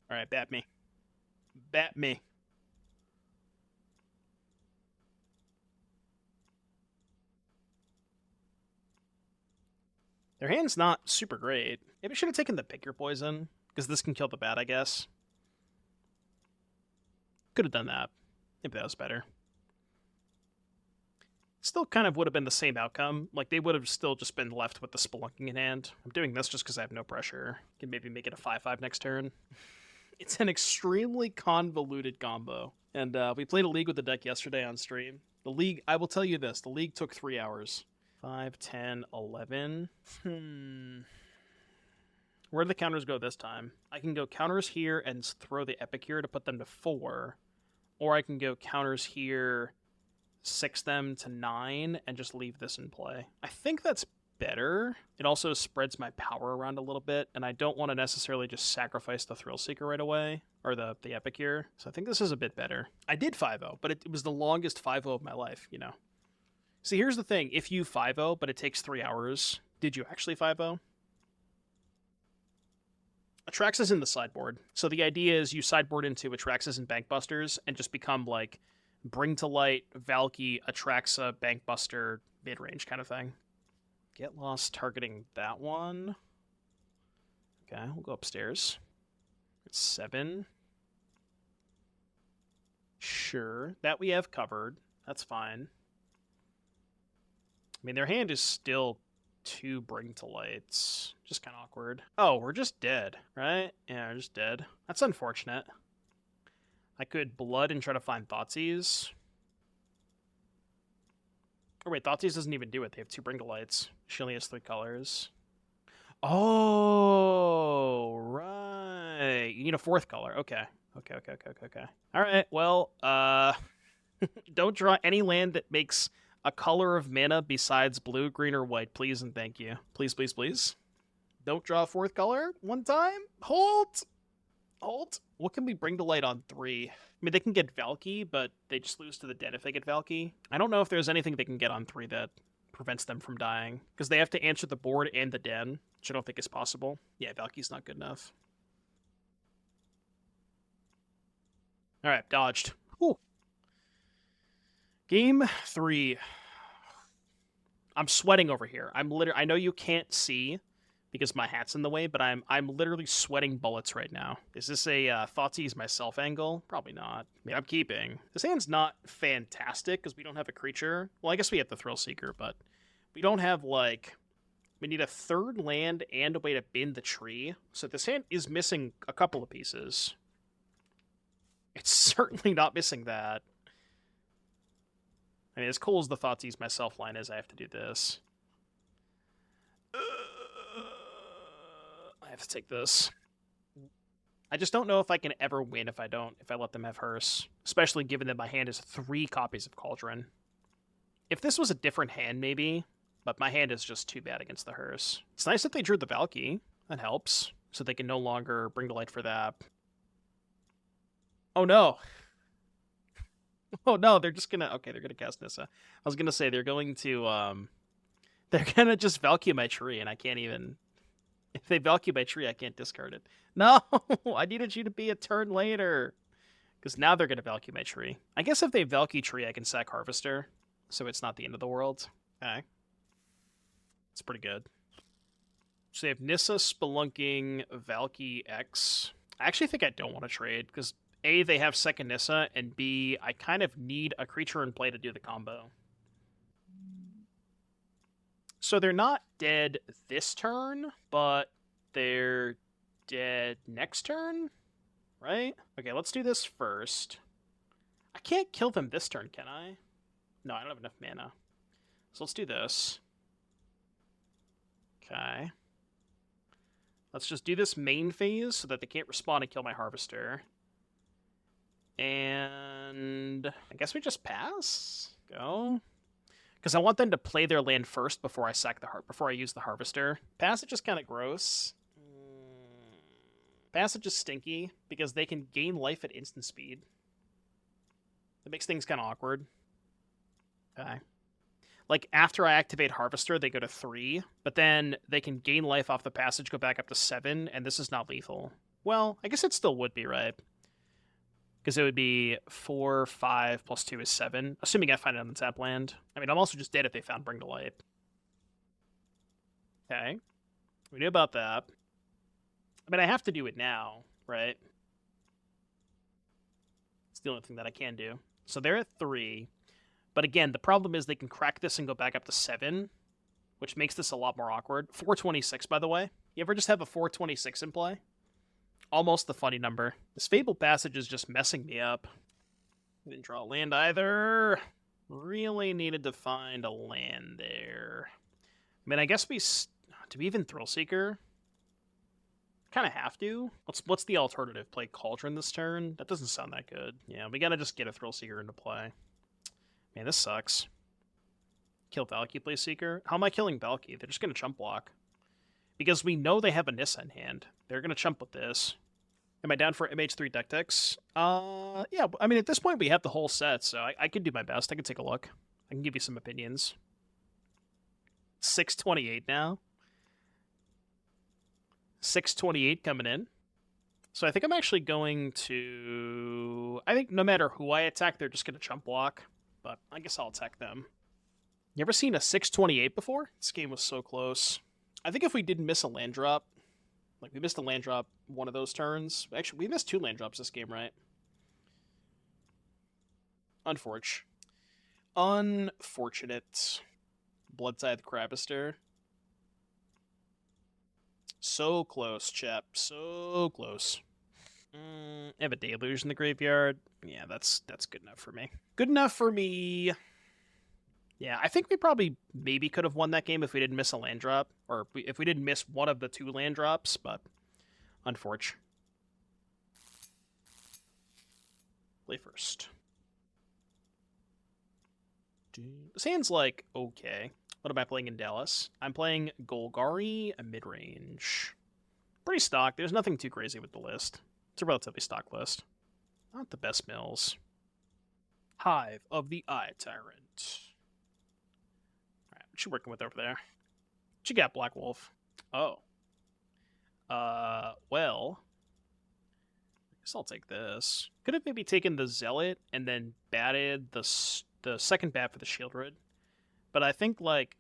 Alright, bat me. Bat me. Their hand's not super great. Maybe I should have taken the Pick Your Poison, because this can kill the bat, I guess. Could have done that. Maybe that was better. Still kind of would have been the same outcome. Like, they would have still just been left with the Spelunking in hand. I'm doing this just because I have no pressure. Can maybe make it a 5/5 next turn. It's an extremely convoluted combo. And we played a league with the deck yesterday on stream. The league, I will tell you this, the league took 3 hours. 5, 10, 11. Where do the counters go this time? I can go counters here and throw the Epic here to put them to 4. Or I can go counters here, 6 them to 9, and just leave this in play. I think that's better. It also spreads my power around a little bit, and I don't want to necessarily just sacrifice the Thrillseeker right away, or the Epic here. So I think this is a bit better. I did 5-0, but it was the longest 5-0 of my life, you know. See, here's the thing. If you 5-0, but it takes 3 hours, did you actually 5-0? Atraxas in the sideboard. So the idea is you sideboard into Atraxas and Bankbusters and just become like Bring to Light, Valky, Atraxa, Bankbuster, mid-range kind of thing. Get lost targeting that one. Okay, we'll go upstairs. It's 7. Sure, that we have covered. That's fine. I mean, their hand is still 2 Bring to Lights. Just kind of awkward. Oh, we're just dead, right? Yeah, we're just dead. That's unfortunate. I could Blood and try to find Thoughtseize. Oh, wait, Thoughtseize doesn't even do it. They have 2 Bring to Lights. She only has 3 colors. Oh, right. You need a 4th color. Okay. Okay. All right, well, don't draw any land that makes a color of mana besides blue, green, or white, please and thank you. Please, please, please. Don't draw a 4th color one time. Hold. What can we bring to light on 3? I mean, they can get Valky, but they just lose to the dead if they get Valky. I don't know if there's anything they can get on 3 that prevents them from dying, because they have to answer the board and the den, which I don't think is possible. Yeah, Valky's not good enough. All right, dodged. Ooh. Game 3. I'm sweating over here. I know you can't see because my hat's in the way, but I'm literally sweating bullets right now. Is this a Thoughtseize myself angle? Probably not. I mean, I'm keeping. This hand's not fantastic because we don't have a creature. Well, I guess we have the Thrillseeker, but we don't have, like... We need a 3rd land and a way to bend the tree. So this hand is missing a couple of pieces. It's certainly not missing that. I mean, as cool as the Thoughtseize myself line is, I have to do this. I have to take this. I just don't know if I can ever win if I let them have Hearse. Especially given that my hand is 3 copies of Cauldron. If this was a different hand, maybe. But my hand is just too bad against the Hearse. It's nice that they drew the Valky. That helps. So they can no longer bring to light for that. Oh no! Oh no, they're just gonna... Okay, they're gonna cast Nissa. I was gonna say, they're going to... They're gonna just Valky my tree, and I can't even... If they Valky my tree, I can't discard it. No! I needed you to be a turn later! Because now they're gonna Valky my tree. I guess if they Valky tree, I can sack Harvester, so it's not the end of the world. Okay. It's pretty good. So they have Nissa, Spelunking, Valky, X. I actually think I don't want to trade, because A, they have second Nissa, and B, I kind of need a creature in play to do the combo. So they're not dead this turn, but they're dead next turn, right? Okay, let's do this first. I can't kill them this turn, can I? No, I don't have enough mana. So let's do this. Okay. Let's just do this main phase so that they can't respawn and kill my Harvester. And I guess we just pass? Go. Because I want them to play their land first before I sack before I use the Harvester. Passage is kind of gross. Passage is stinky because they can gain life at instant speed. That makes things kind of awkward. Okay. Like, after I activate Harvester, they go to 3, but then they can gain life off the passage, go back up to 7, and this is not lethal. Well, I guess it still would be, right? Because it would be 4, 5, plus 2 is 7, assuming I find it on the tap land. I mean, I'm also just dead if they found Bring to Light. Okay. We knew about that. I mean, I have to do it now, right? It's the only thing that I can do. So they're at 3. But again, the problem is they can crack this and go back up to 7, which makes this a lot more awkward. 426, by the way. You ever just have a 426 in play? Almost the funny number. This Fable passage is just messing me up. Didn't draw a land either. Really needed to find a land there. I mean, I guess do we even Thrillseeker? Kind of have to. What's the alternative? Play Cauldron this turn? That doesn't sound that good. Yeah, we gotta just get a Thrillseeker into play. Man, this sucks. Kill Valky, play Seeker. How am I killing Valky? They're just gonna chump block. Because we know they have a Nissa in hand. They're gonna chump with this. Am I down for MH3 deck decks? Yeah, I mean, at this point we have the whole set, so I can do my best. I can take a look. I can give you some opinions. 628 now. 628 coming in. So I think I'm actually going to... I think no matter who I attack, they're just going to chump block. But I guess I'll attack them. You ever seen a 628 before? This game was so close. I think if we didn't miss a land drop... Like, we missed a land drop one of those turns. Actually, we missed 2 land drops this game, right? Unfortunate. Bloodtithe Harvester. So close, chap. So close. I have a Deluge in the graveyard. Yeah, that's good enough for me. Good enough for me. Yeah, I think we probably maybe could have won that game if we didn't miss a land drop. Or if we didn't miss one of the 2 land drops, but unfortunate. Play first. This hand's like, okay. What am I playing in Dallas? I'm playing Golgari, a mid-range. Pretty stock. There's nothing too crazy with the list. It's a relatively stock list. Not the best mills. Hive of the Eye Tyrant. Alright, what you working with over there? What you got, Black Wolf? Oh. Well. I guess I'll take this. Could have maybe taken the Zealot and then batted the second bat for the Shieldred. But I think, like,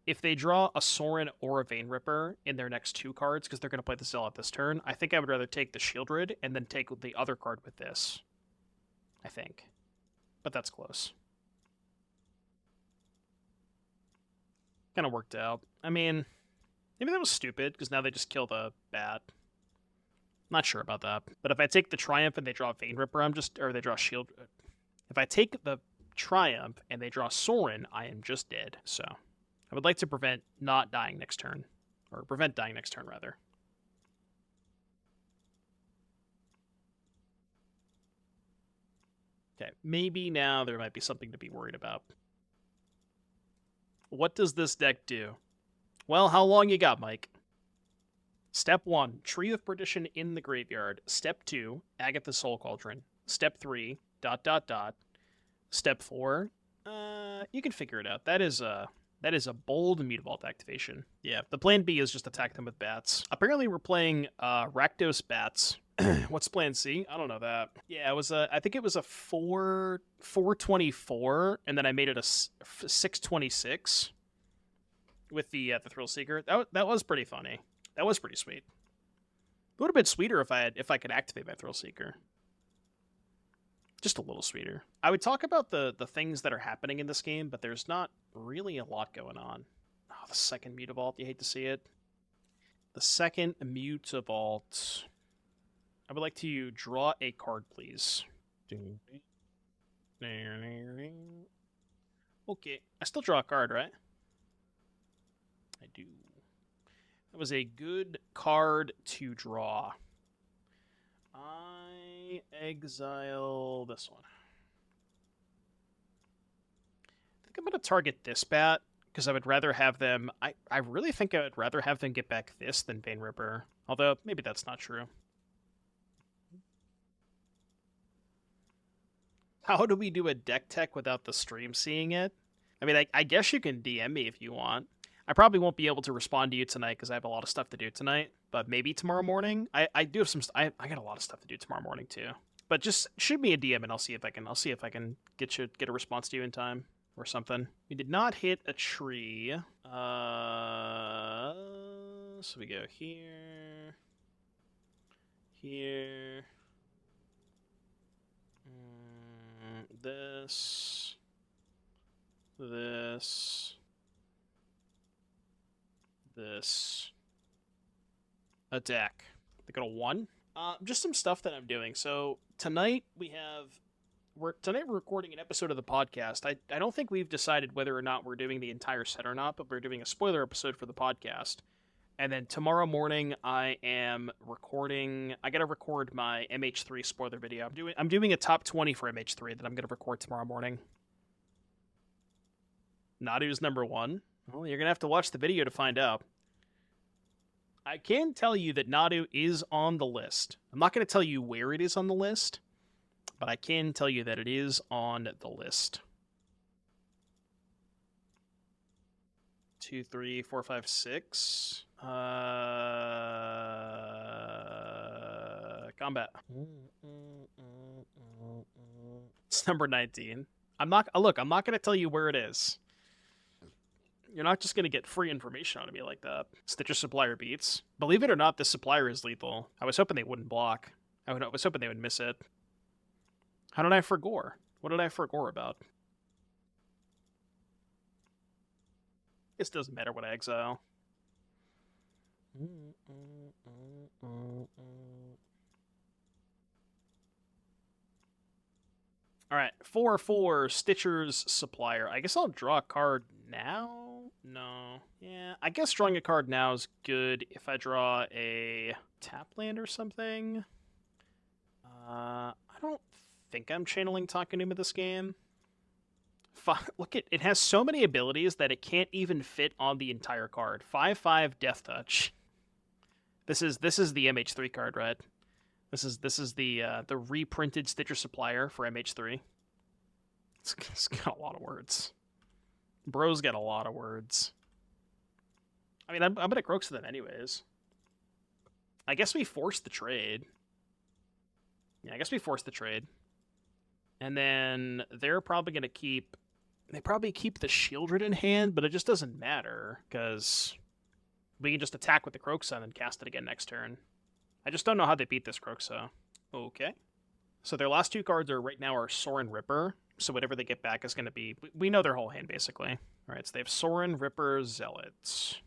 if they draw a Sorin or a Vein Ripper in their next 2 cards, because they're going to play the Zealot this turn, I think I would rather take the Shieldred and then take the other card with this. I think. But that's close. Kind of worked out. I mean, maybe that was stupid, because now they just kill the bat. Not sure about that. But if I take the Triumph and they draw Vein Ripper, or they draw Shield... If I take the Triumph and they draw Sorin, I am just dead. So I would like to prevent not dying next turn. Or prevent dying next turn, rather. Okay, maybe now there might be something to be worried about. What does this deck do? Well, how long you got, Mike? Step 1, Tree of Perdition in the graveyard. Step 2, Agatha Soulcauldron. Step 3, ... Step 4, you can figure it out. That is a bold Mutavault activation. Yeah, the plan B is just attack them with bats. Apparently we're playing Rakdos bats. What's plan C? I don't know that. Yeah, it was I think it was a 424, and then I made it a 626 with the Thrillseeker. That was pretty funny. That was pretty sweet. It would have been sweeter if I could activate my Thrillseeker. Just a little sweeter. I would talk about the things that are happening in this game, but there's not really a lot going on. Oh, the second Mutavault. You hate to see it. The second Mutavault. I would like to draw a card, please. Okay. I still draw a card, right? I do. That was a good card to draw. I exile this one. I think I'm going to target this bat, because I would rather have them... I really think I would rather have them get back this than Vein Ripper. Although, maybe that's not true. How do we do a deck tech without the stream seeing it? I mean, I guess you can DM me if you want. I probably won't be able to respond to you tonight because I have a lot of stuff to do tonight. But maybe tomorrow morning. I do have some. I got a lot of stuff to do tomorrow morning too. But just shoot me a DM and I'll see if I can get a response to you in time or something. We did not hit a tree. So we go here, here, this. Attack. They got a 1. Just some stuff that I'm doing. So tonight we're recording an episode of the podcast. I don't think we've decided whether or not we're doing the entire set or not, but we're doing a spoiler episode for the podcast. And then tomorrow morning I gotta record my MH3 spoiler video. I'm doing a top 20 for MH3 that I'm gonna record tomorrow morning. Nadu's number 1. Well, you're gonna have to watch the video to find out. I can tell you that Nadu is on the list. I'm not going to tell you where it is on the list, but I can tell you that it is on the list. 2, 3, 4, 5, 6. Combat. It's number 19. I'm not going to tell you where it is. You're not just going to get free information out of me like that. Stitcher Supplier beats. Believe it or not, this supplier is lethal. I was hoping they wouldn't block. I was hoping they would miss it. How did I forgore? What did I forgore about? This doesn't matter what I exile. Alright, 4/4 Stitcher's Supplier. I guess I'll draw a card now? No. Yeah, I guess drawing a card now is good if I draw a tap land or something. I don't think I'm channeling Takenuma this game. Look, it has so many abilities that it can't even fit on the entire card. 5/5 Death Touch. This is the MH3 card, right? This is the reprinted Stitcher Supplier for MH3. It's got a lot of words. Bro's got a lot of words. I mean, I'm gonna Kroxa them anyways. I guess we forced the trade. Yeah, I guess we forced the trade. And then they're probably gonna keep... They probably keep the Shieldred in hand, but it just doesn't matter, because we can just attack with the Kroxa and then cast it again next turn. I just don't know how they beat this Kroxa. Okay. So their last 2 cards right now are Sorin Ripper. So whatever they get back is going to be... We know their whole hand, basically. All right, so they have Sorin, Ripper, Zealots.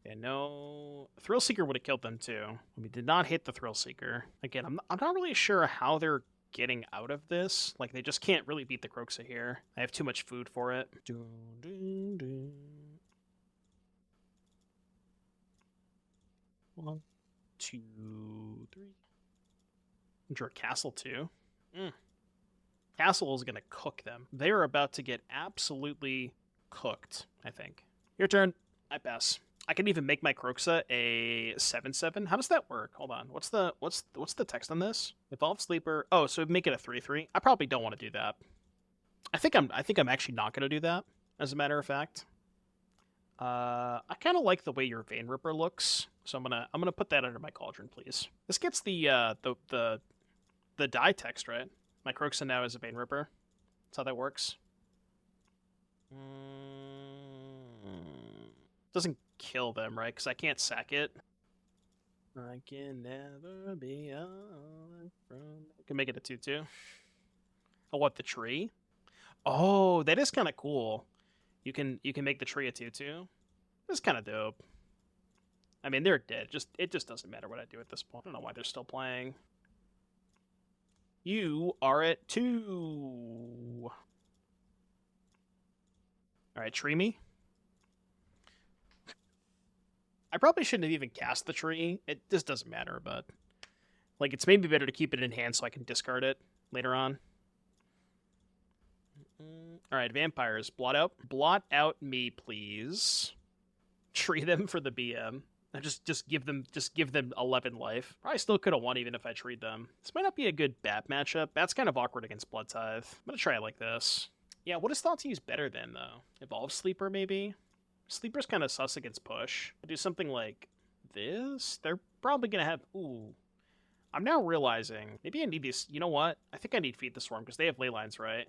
And no... Thrillseeker would have killed them, too. We did not hit the Thrillseeker. Again, I'm not really sure how they're getting out of this. Like, they just can't really beat the Kroxa here. I have too much food for it. 1, 2, 3. Draw a Castle, too. Castle is going to cook them. They are about to get absolutely cooked, I think. Your turn. I pass. I can even make my Kroxa a 7/7. How does that work? Hold on. What's the text on this? Evolve Sleeper. Oh, so make it a 3/3. I probably don't want to do that. I think I'm actually not going to do that, as a matter of fact. I kind of like the way your Vein Ripper looks, so I'm gonna put that under my Cauldron, please. This gets the die text, right? My Kroxa now is a Vein Ripper. That's how that works. Doesn't kill them, right? Because I can't sack it. I can never be on from... I can make it a 2/2. Oh, what, the tree? Oh, that is kind of cool. You can make the tree a 2/2. That's kind of dope. I mean, they're dead. It just doesn't matter what I do at this point. I don't know why they're still playing. You are at 2. Alright, tree me. I probably shouldn't have even cast the tree. It just doesn't matter, but... Like, it's maybe better to keep it in hand so I can discard it later on. Alright, vampires. Blot out me, please. Tree them for the BM. Just give them 11 life. Probably still could have won even if I treed them. This might not be a good Bat matchup. Bat's kind of awkward against Bloodtithe. I'm gonna try it like this. Yeah, what is thought to use better than, though? Evolve Sleeper, maybe? Sleeper's kind of sus against push. I do something like this. They're probably gonna have... Ooh. I'm now realizing... Maybe I need these... You know what? I think I need Feed the Swarm, because they have ley lines, right?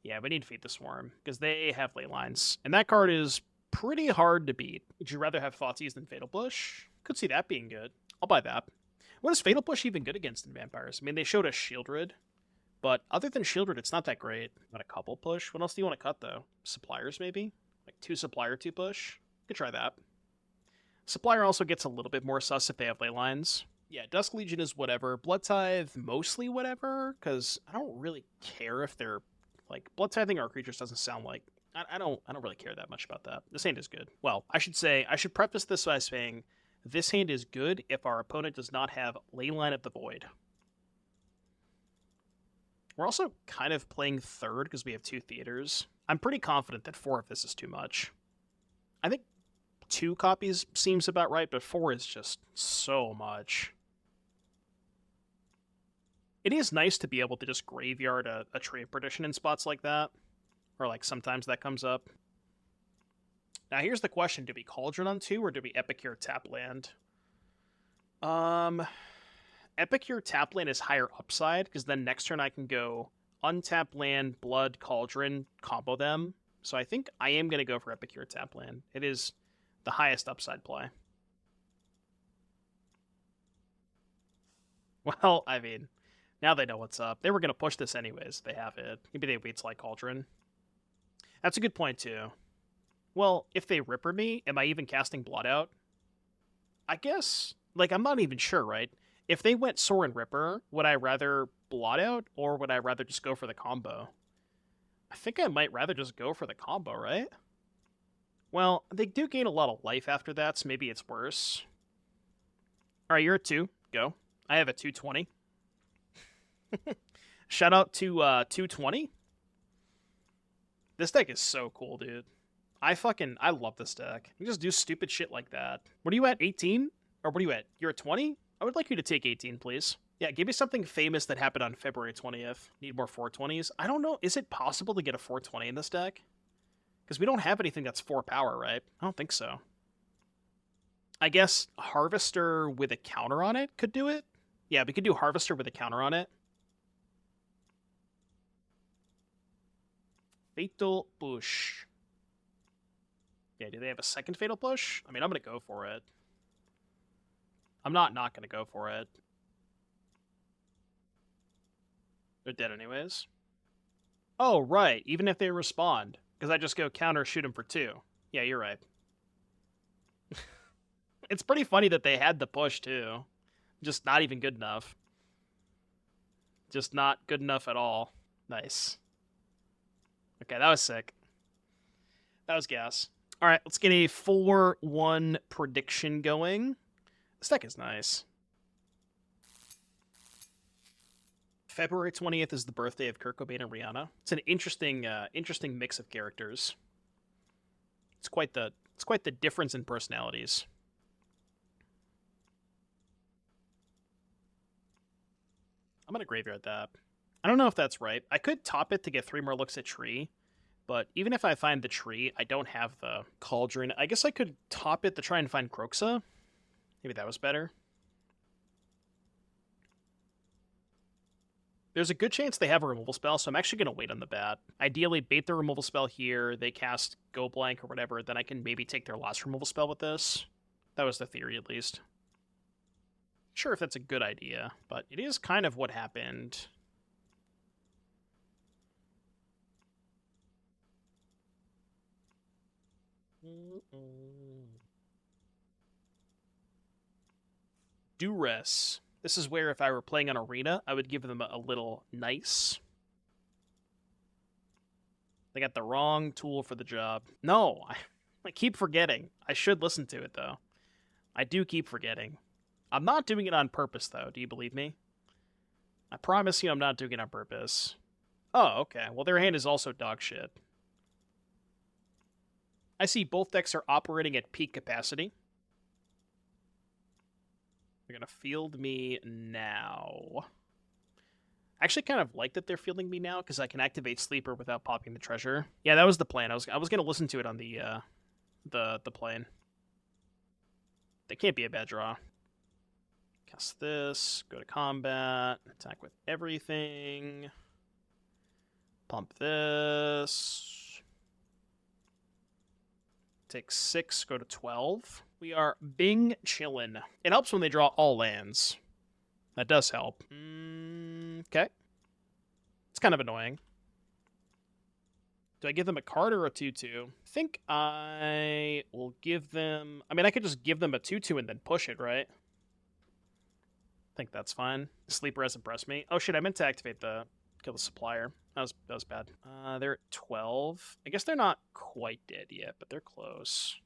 Yeah, we need Feed the Swarm, because they have ley lines. And that card is pretty hard to beat. Would you rather have Thoughtseize than Fatal Push? Could see that being good. I'll buy that. What is Fatal Push even good against in Vampires? I mean, they showed us Shieldred, but other than Shieldred, it's not that great. Not a couple push. What else do you want to cut, though? Suppliers, maybe? Like 2 Supplier, 2 push? Could try that. Supplier also gets a little bit more sus if they have ley lines. Yeah, Dusk Legion is whatever. Bloodtithe, mostly whatever, because I don't really care if they're, like, Bloodtithing our creatures doesn't sound like... I don't really care that much about that. This hand is good. Well, I should preface this by saying, this hand is good if our opponent does not have Leyline of the Void. We're also kind of playing third because we have 2 theaters. I'm pretty confident that 4 of this is too much. I think 2 copies seems about right, but 4 is just so much. It is nice to be able to just graveyard a Tree of Perdition in spots like that. Or, like, sometimes that comes up. Now, here's the question. Do we Cauldron on 2, or do we Epicure tap land? Epicure tap land is higher upside, because then next turn I can go untap land, blood, Cauldron, combo them. So I think I am going to go for Epicure tap land. It is the highest upside play. Well, I mean, now they know what's up. They were going to push this anyways. They have it. Maybe they wait till I Cauldron. That's a good point, too. Well, if they Ripper me, am I even casting Blood out? I guess. Like, I'm not even sure, right? If they went Sorin Ripper, would I rather Blot out, or would I rather just go for the combo? I think I might rather just go for the combo, right? Well, they do gain a lot of life after that, so maybe it's worse. Alright, you're at 2. Go. I have a 220. Shout out to 220. This deck is so cool, dude. I love this deck. You just do stupid shit like that. What are you at, 18? Or what are you at? You're at 20? I would like you to take 18, please. Yeah, give me something famous that happened on February 20th. Need more 420s. I don't know. Is it possible to get a 420 in this deck? Because we don't have anything that's 4 power, right? I don't think so. I guess Harvester with a counter on it could do it. Yeah, we could do Harvester with a counter on it. Fatal Push. Yeah, do they have a second Fatal Push? I mean, I'm going to go for it. I'm not going to go for it. They're dead anyways. Oh, right. Even if they respond. Because I just go counter, shoot them for 2. Yeah, you're right. It's pretty funny that they had the push, too. Just not even good enough. Just not good enough at all. Nice. Okay, that was sick. That was gas. All right, let's get a 4-1 prediction going. This deck is nice. February 20th is the birthday of Kurt Cobain and Rihanna. It's an interesting mix of characters. It's quite the difference in personalities. I'm gonna graveyard that. I don't know if that's right. I could top it to get 3 more looks at Tree, but even if I find the Tree, I don't have the Cauldron. I guess I could top it to try and find Kroxa. Maybe that was better. There's a good chance they have a removal spell, so I'm actually going to wait on the bat. Ideally, bait the removal spell here, they cast Go Blank or whatever, then I can maybe take their last removal spell with this. That was the theory, at least. Sure if that's a good idea, but it is kind of what happened. Duress. This is where if I were playing on Arena, I would give them a little nice. They got the wrong tool for the job. No, I keep forgetting. I should listen to it, though. I do keep forgetting. I'm not doing it on purpose, though. Do you believe me? I promise you I'm not doing it on purpose. Oh, okay. Well, their hand is also dog shit. I see both decks are operating at peak capacity. They're going to field me now. I actually kind of like that they're fielding me now, because I can activate Sleeper without popping the treasure. Yeah, that was the plan. I was going to listen to it on the plane. That can't be a bad draw. Cast this, go to combat, attack with everything. Pump this. Take 6, go to 12. We are Bing chillin'. It helps when they draw all lands. That does help. Okay. It's kind of annoying. Do I give them a card or a 2-2? I think I will give them... I mean, I could just give them a 2-2 and then push it, right? think that's fine. Sleeper hasn't pressed me. Oh shit, I meant to activate kill the supplier. That was bad. They're at 12. I guess they're not quite dead yet, but they're close.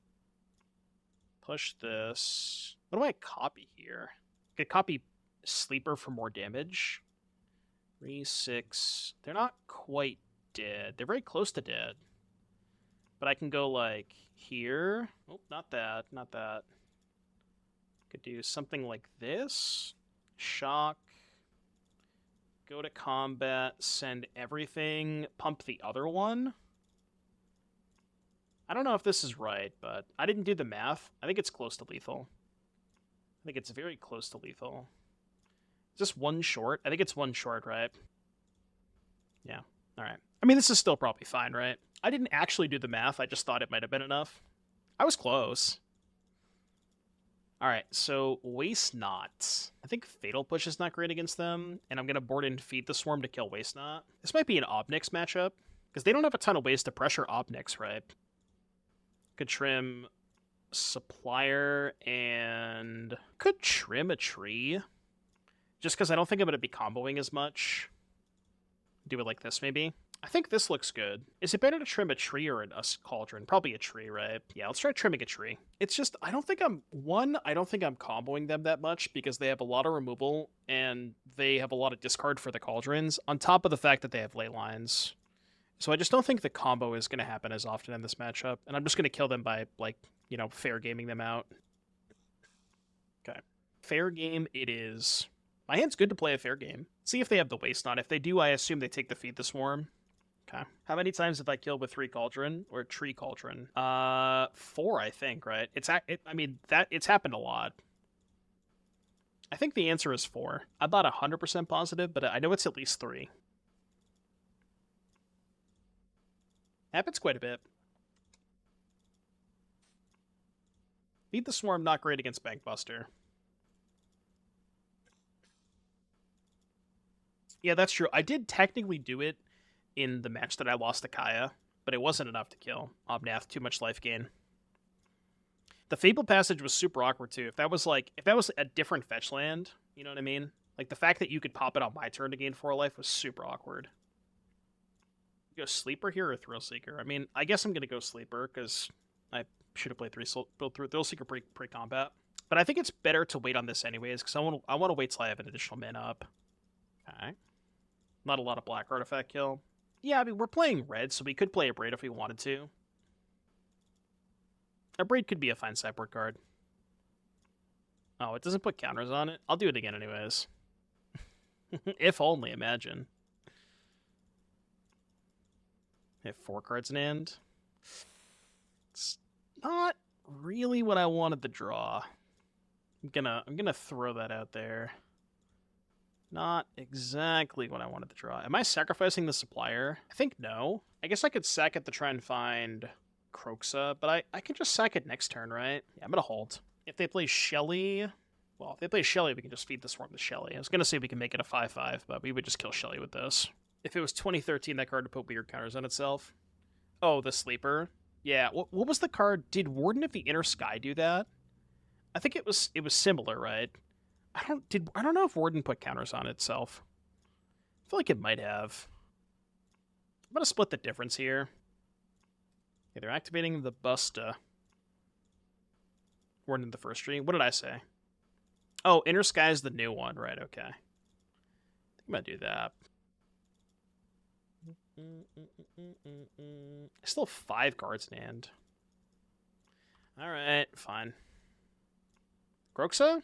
Push this. What do I copy here? I could copy Sleeper for more damage. 3, 6. They're not quite dead. They're very close to dead. But I can go like here. Oh, not that. Not that. Could do something like this. Shock. Go to combat. Send everything. Pump the other one. I don't know if this is right, but I didn't do the math. I think it's close to lethal. I think it's very close to lethal. Is this one short? I think it's one short, right? Yeah. All right. I mean, this is still probably fine, right? I didn't actually do the math. I just thought it might have been enough. I was close. All right, so Waste Not. I think Fatal Push is not great against them, and I'm going to board in Feed the Swarm to kill Waste Not. This might be an Obnix matchup, because they don't have a ton of ways to pressure Obnix, right? Could trim Supplier and could trim a tree, just because I don't think I'm going to be comboing as much. Do it like this, maybe. I think this looks good. Is it better to trim a tree or a cauldron? Probably a tree, right? Yeah, let's try trimming a tree. It's just, I don't think I'm comboing them that much because they have a lot of removal and they have a lot of discard for the cauldrons, on top of the fact that they have ley lines. So I just don't think the combo is going to happen as often in this matchup, and I'm just going to kill them by, like, you know, fair gaming them out. Okay. Fair game it is. My hand's good to play a fair game. See if they have the Waste Not. If they do, I assume they take the Feed the Swarm. Okay. How many times have I killed with 3 Cauldron or Tree Cauldron? 4, I think, right? It's happened a lot. I think the answer is 4. I'm not 100% positive, but I know it's at least 3. Happens quite a bit. Feed the Swarm, not great against Bankbuster. Yeah, that's true. I did technically do it in the match that I lost to Kaya, but it wasn't enough to kill Obnath. Too much life gain. The Fable passage was super awkward too. If that was a different fetch land, you know what I mean? Like the fact that you could pop it on my turn to gain 4 life was super awkward. Go Sleeper here or Thrillseeker? I mean, I guess I'm gonna go Sleeper because I should have played Thrillseeker pre-combat. But I think it's better to wait on this anyways because I want to wait till I have an additional mana up. Okay. Not a lot of black artifact kill. Yeah, I mean, we're playing red, so we could play a Braid if we wanted to. A Braid could be a fine sideboard card. Oh, it doesn't put counters on it? I'll do it again anyways. If only, imagine. I have 4 cards in hand. It's not really what I wanted to draw. I'm gonna throw that out there. Not exactly what I wanted to draw. Am I sacrificing the Supplier? I think no. I guess I could sack it to try and find Kroxa, but I can just sack it next turn, right? Yeah, I'm gonna hold. If they play Shelly, well, if they play Shelly, we can just Feed the Swarm to Shelly. I was gonna say we can make it a 5/5, but we would just kill Shelly with this. If it was 2013, that card would put weird counters on itself. Oh, the Sleeper. Yeah, what was the card? Did Warden of the Inner Sky do that? I think it was similar, right? I don't know if Warden put counters on itself. I feel like it might have. I'm gonna split the difference here. Okay, they're activating the Busta. Warden in the first tree. What did I say? Oh, Inner Sky is the new one, right? Okay. I think I'm gonna do that. I still have 5 cards in hand. Alright, fine. Kroxa?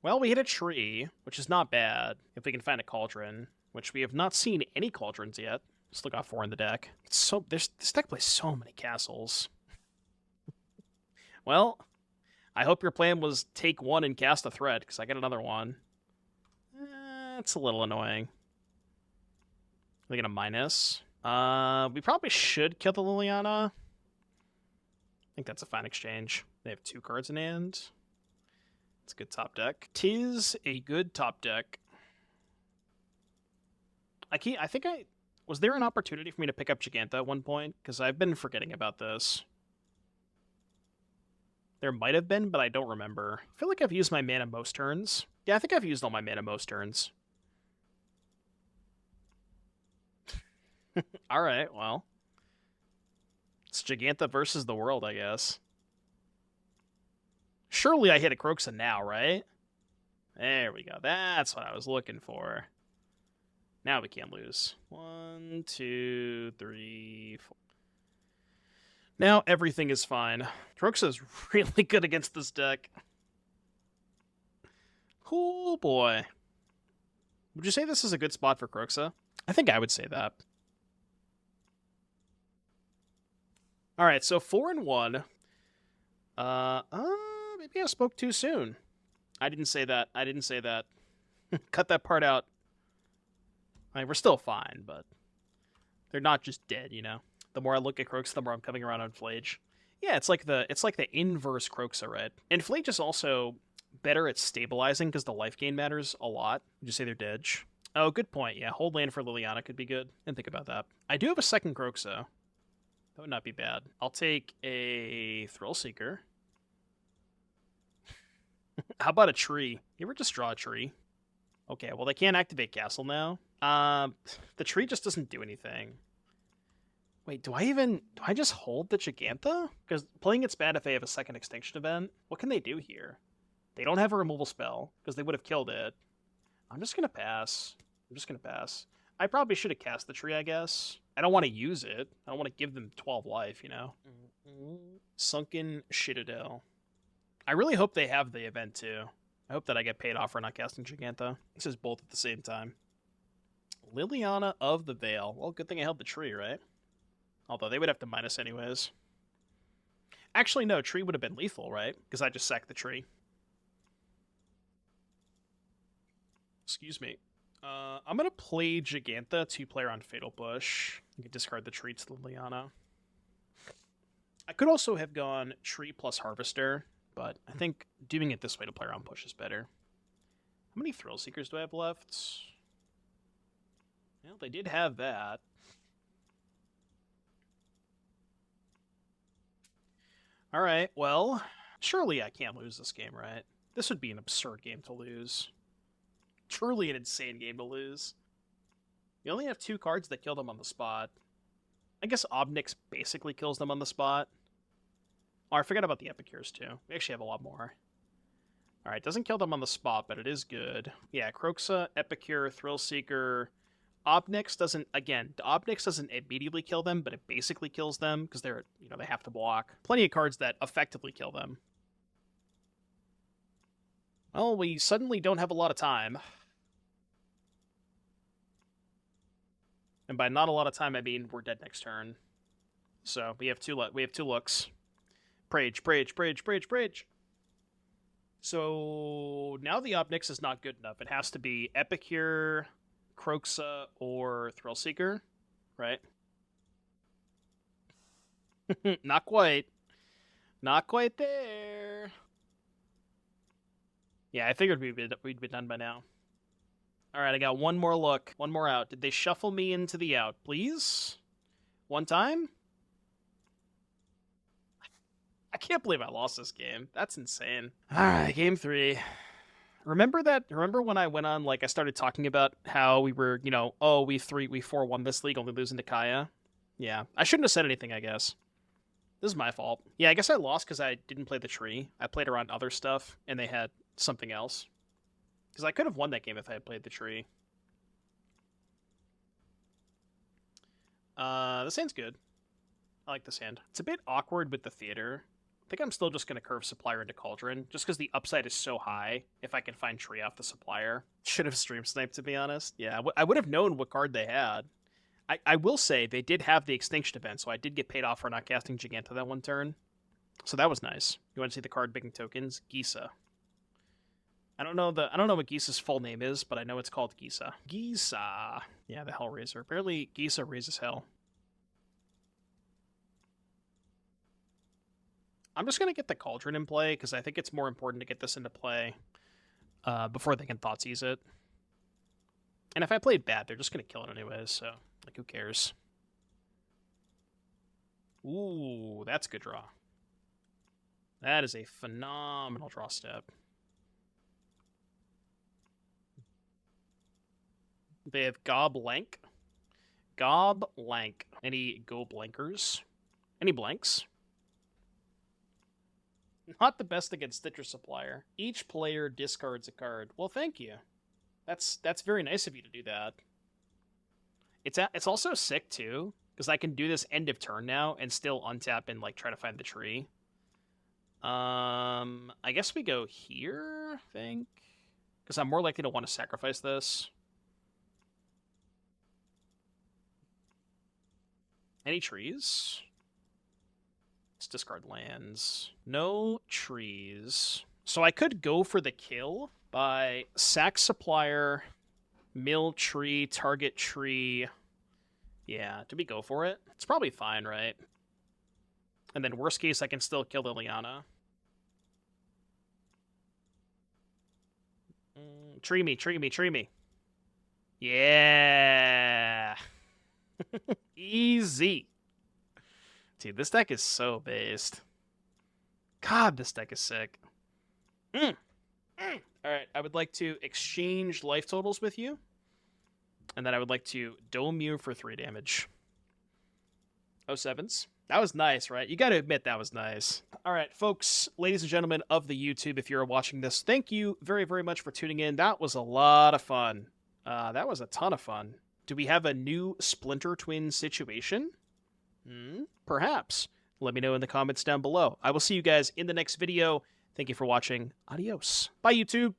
Well, we hit a tree, which is not bad, if we can find a Cauldron, which we have not seen any Cauldrons yet. Still got 4 in the deck. This deck plays so many castles. Well, I hope your plan was take 1 and cast a threat, because I got another one. It's a little annoying. They get a minus. We probably should kill the Liliana. I think that's a fine exchange. They have 2 cards in hand. It's a good top deck. 'Tis a good top deck. Was there an opportunity for me to pick up Giganta at one point? Because I've been forgetting about this. There might have been, but I don't remember. I feel like I've used my mana most turns. Yeah, I think I've used all my mana most turns. Alright, well. It's Giganta versus the world, I guess. Surely I hit a Kroxa now, right? There we go. That's what I was looking for. Now we can't lose. 1, 2, 3, 4. Now everything is fine. Kroxa is really good against this deck. Oh boy. Would you say this is a good spot for Kroxa? I think I would say that. Alright, so 4-1. Maybe I spoke too soon. I didn't say that. I didn't say that. Cut that part out. I mean, we're still fine, but they're not just dead, you know? The more I look at Kroxa, the more I'm coming around on Flage. Yeah, it's like the inverse Kroxa, right? And Flage is also better at stabilizing because the life gain matters a lot. Would you say they're dead? Oh, good point. Yeah, hold land for Liliana could be good. Didn't think about that. I do have a second Kroxa. That would not be bad. I'll take a Thrillseeker. How about a tree? You ever just draw a tree? Okay, well, they can't activate Castle now. The tree just doesn't do anything. Wait, do I just hold the Giganta? Because playing it's bad if they have a second extinction event. What can they do here? They don't have a removal spell, because they would have killed it. I'm just gonna pass. I probably should have cast the tree, I guess. I don't want to use it. I don't want to give them 12 life, you know? Sunken Citadel. I really hope they have the event, too. I hope that I get paid off for not casting Giganta. This is both at the same time. Liliana of the Veil. Well, good thing I held the tree, right? Although they would have to minus anyways. Actually, no, tree would have been lethal, right? Because I just sacked the tree. Excuse me. I'm going to play Giganta, 2-player on Fatal Push. You can discard the tree to Liliana. I could also have gone tree plus Harvester, but I think doing it this way to play around push is better. How many Thrillseekers do I have left? Well, they did have that. Alright, well, surely I can't lose this game, right? This would be an absurd game to lose. Truly an insane game to lose. You only have 2 cards that kill them on the spot. I guess Obnix basically kills them on the spot. Oh, I forgot about the Epicures, too. We actually have a lot more. Alright, doesn't kill them on the spot, but it is good. Yeah, Kroxa, Epicure, Thrillseeker. Obnix doesn't, again, the Obnix doesn't immediately kill them, but it basically kills them, because they're, you know, they have to block. Plenty of cards that effectively kill them. Well, we suddenly don't have a lot of time. And by not a lot of time, I mean we're dead next turn. So we have two looks. Prage. So now the Obnix is not good enough. It has to be Epicure, Kroxa, or Thrillseeker, right? Not quite. Not quite there. Yeah, I figured we'd be done by now. Alright, I got one more look. One more out. Did they shuffle me into the out, please? One time? I can't believe I lost this game. That's insane. Alright, game 3. Remember when I went on, like, I started talking about how we were, you know, oh, we 4-1 this league, only losing to Kaya? Yeah. I shouldn't have said anything, I guess. This is my fault. Yeah, I guess I lost because I didn't play the tree. I played around other stuff, and they had something else. Because I could have won that game if I had played the tree. This hand's good. I like this hand. It's a bit awkward with the theater. I think I'm still just going to curve Supplier into Cauldron, just because the upside is so high if I can find tree off the Supplier. Should have stream sniped, to be honest. Yeah, I would have known what card they had. I will say they did have the Extinction event, so I did get paid off for not casting Giganta that one turn. So that was nice. You want to see the card picking tokens? Gisa. I don't know what Gisa's full name is, but I know it's called Gisa. Gisa. Yeah, the Hellraiser. Apparently Gisa raises hell. I'm just going to get the Cauldron in play, because I think it's more important to get this into play before they can Thoughtseize it. And if I played bad, they're just going to kill it anyways, so, like, who cares? Ooh, that's a good draw. That is a phenomenal draw step. They have Goblank. Goblank. Any go blankers? Any blanks? Not the best against Stitcher Supplier. Each player discards a card. Well, thank you. That's very nice of you to do that. It's also sick too, because I can do this end of turn now and still untap and like try to find the tree. I guess we go here, I think, because I'm more likely to want to sacrifice this. Any trees? Let's discard lands. No trees. So I could go for the kill by sack supplier, mill tree, target tree. Yeah, do we go for it? It's probably fine, right? And then worst case, I can still kill the Liliana. Tree me, tree me, tree me. Yeah. Easy. Dude, this deck is so based. God, this deck is sick. Alright, I would like to exchange life totals with you. And then I would like to dome you for 3 damage. 07s. That was nice, right? You got to admit that was nice. All right, folks, ladies and gentlemen of the YouTube, if you're watching this, thank you very, very much for tuning in. That was a lot of fun. That was a ton of fun. Do we have a new Splinter Twin situation? Perhaps. Let me know in the comments down below. I will see you guys in the next video. Thank you for watching. Adios. Bye, YouTube.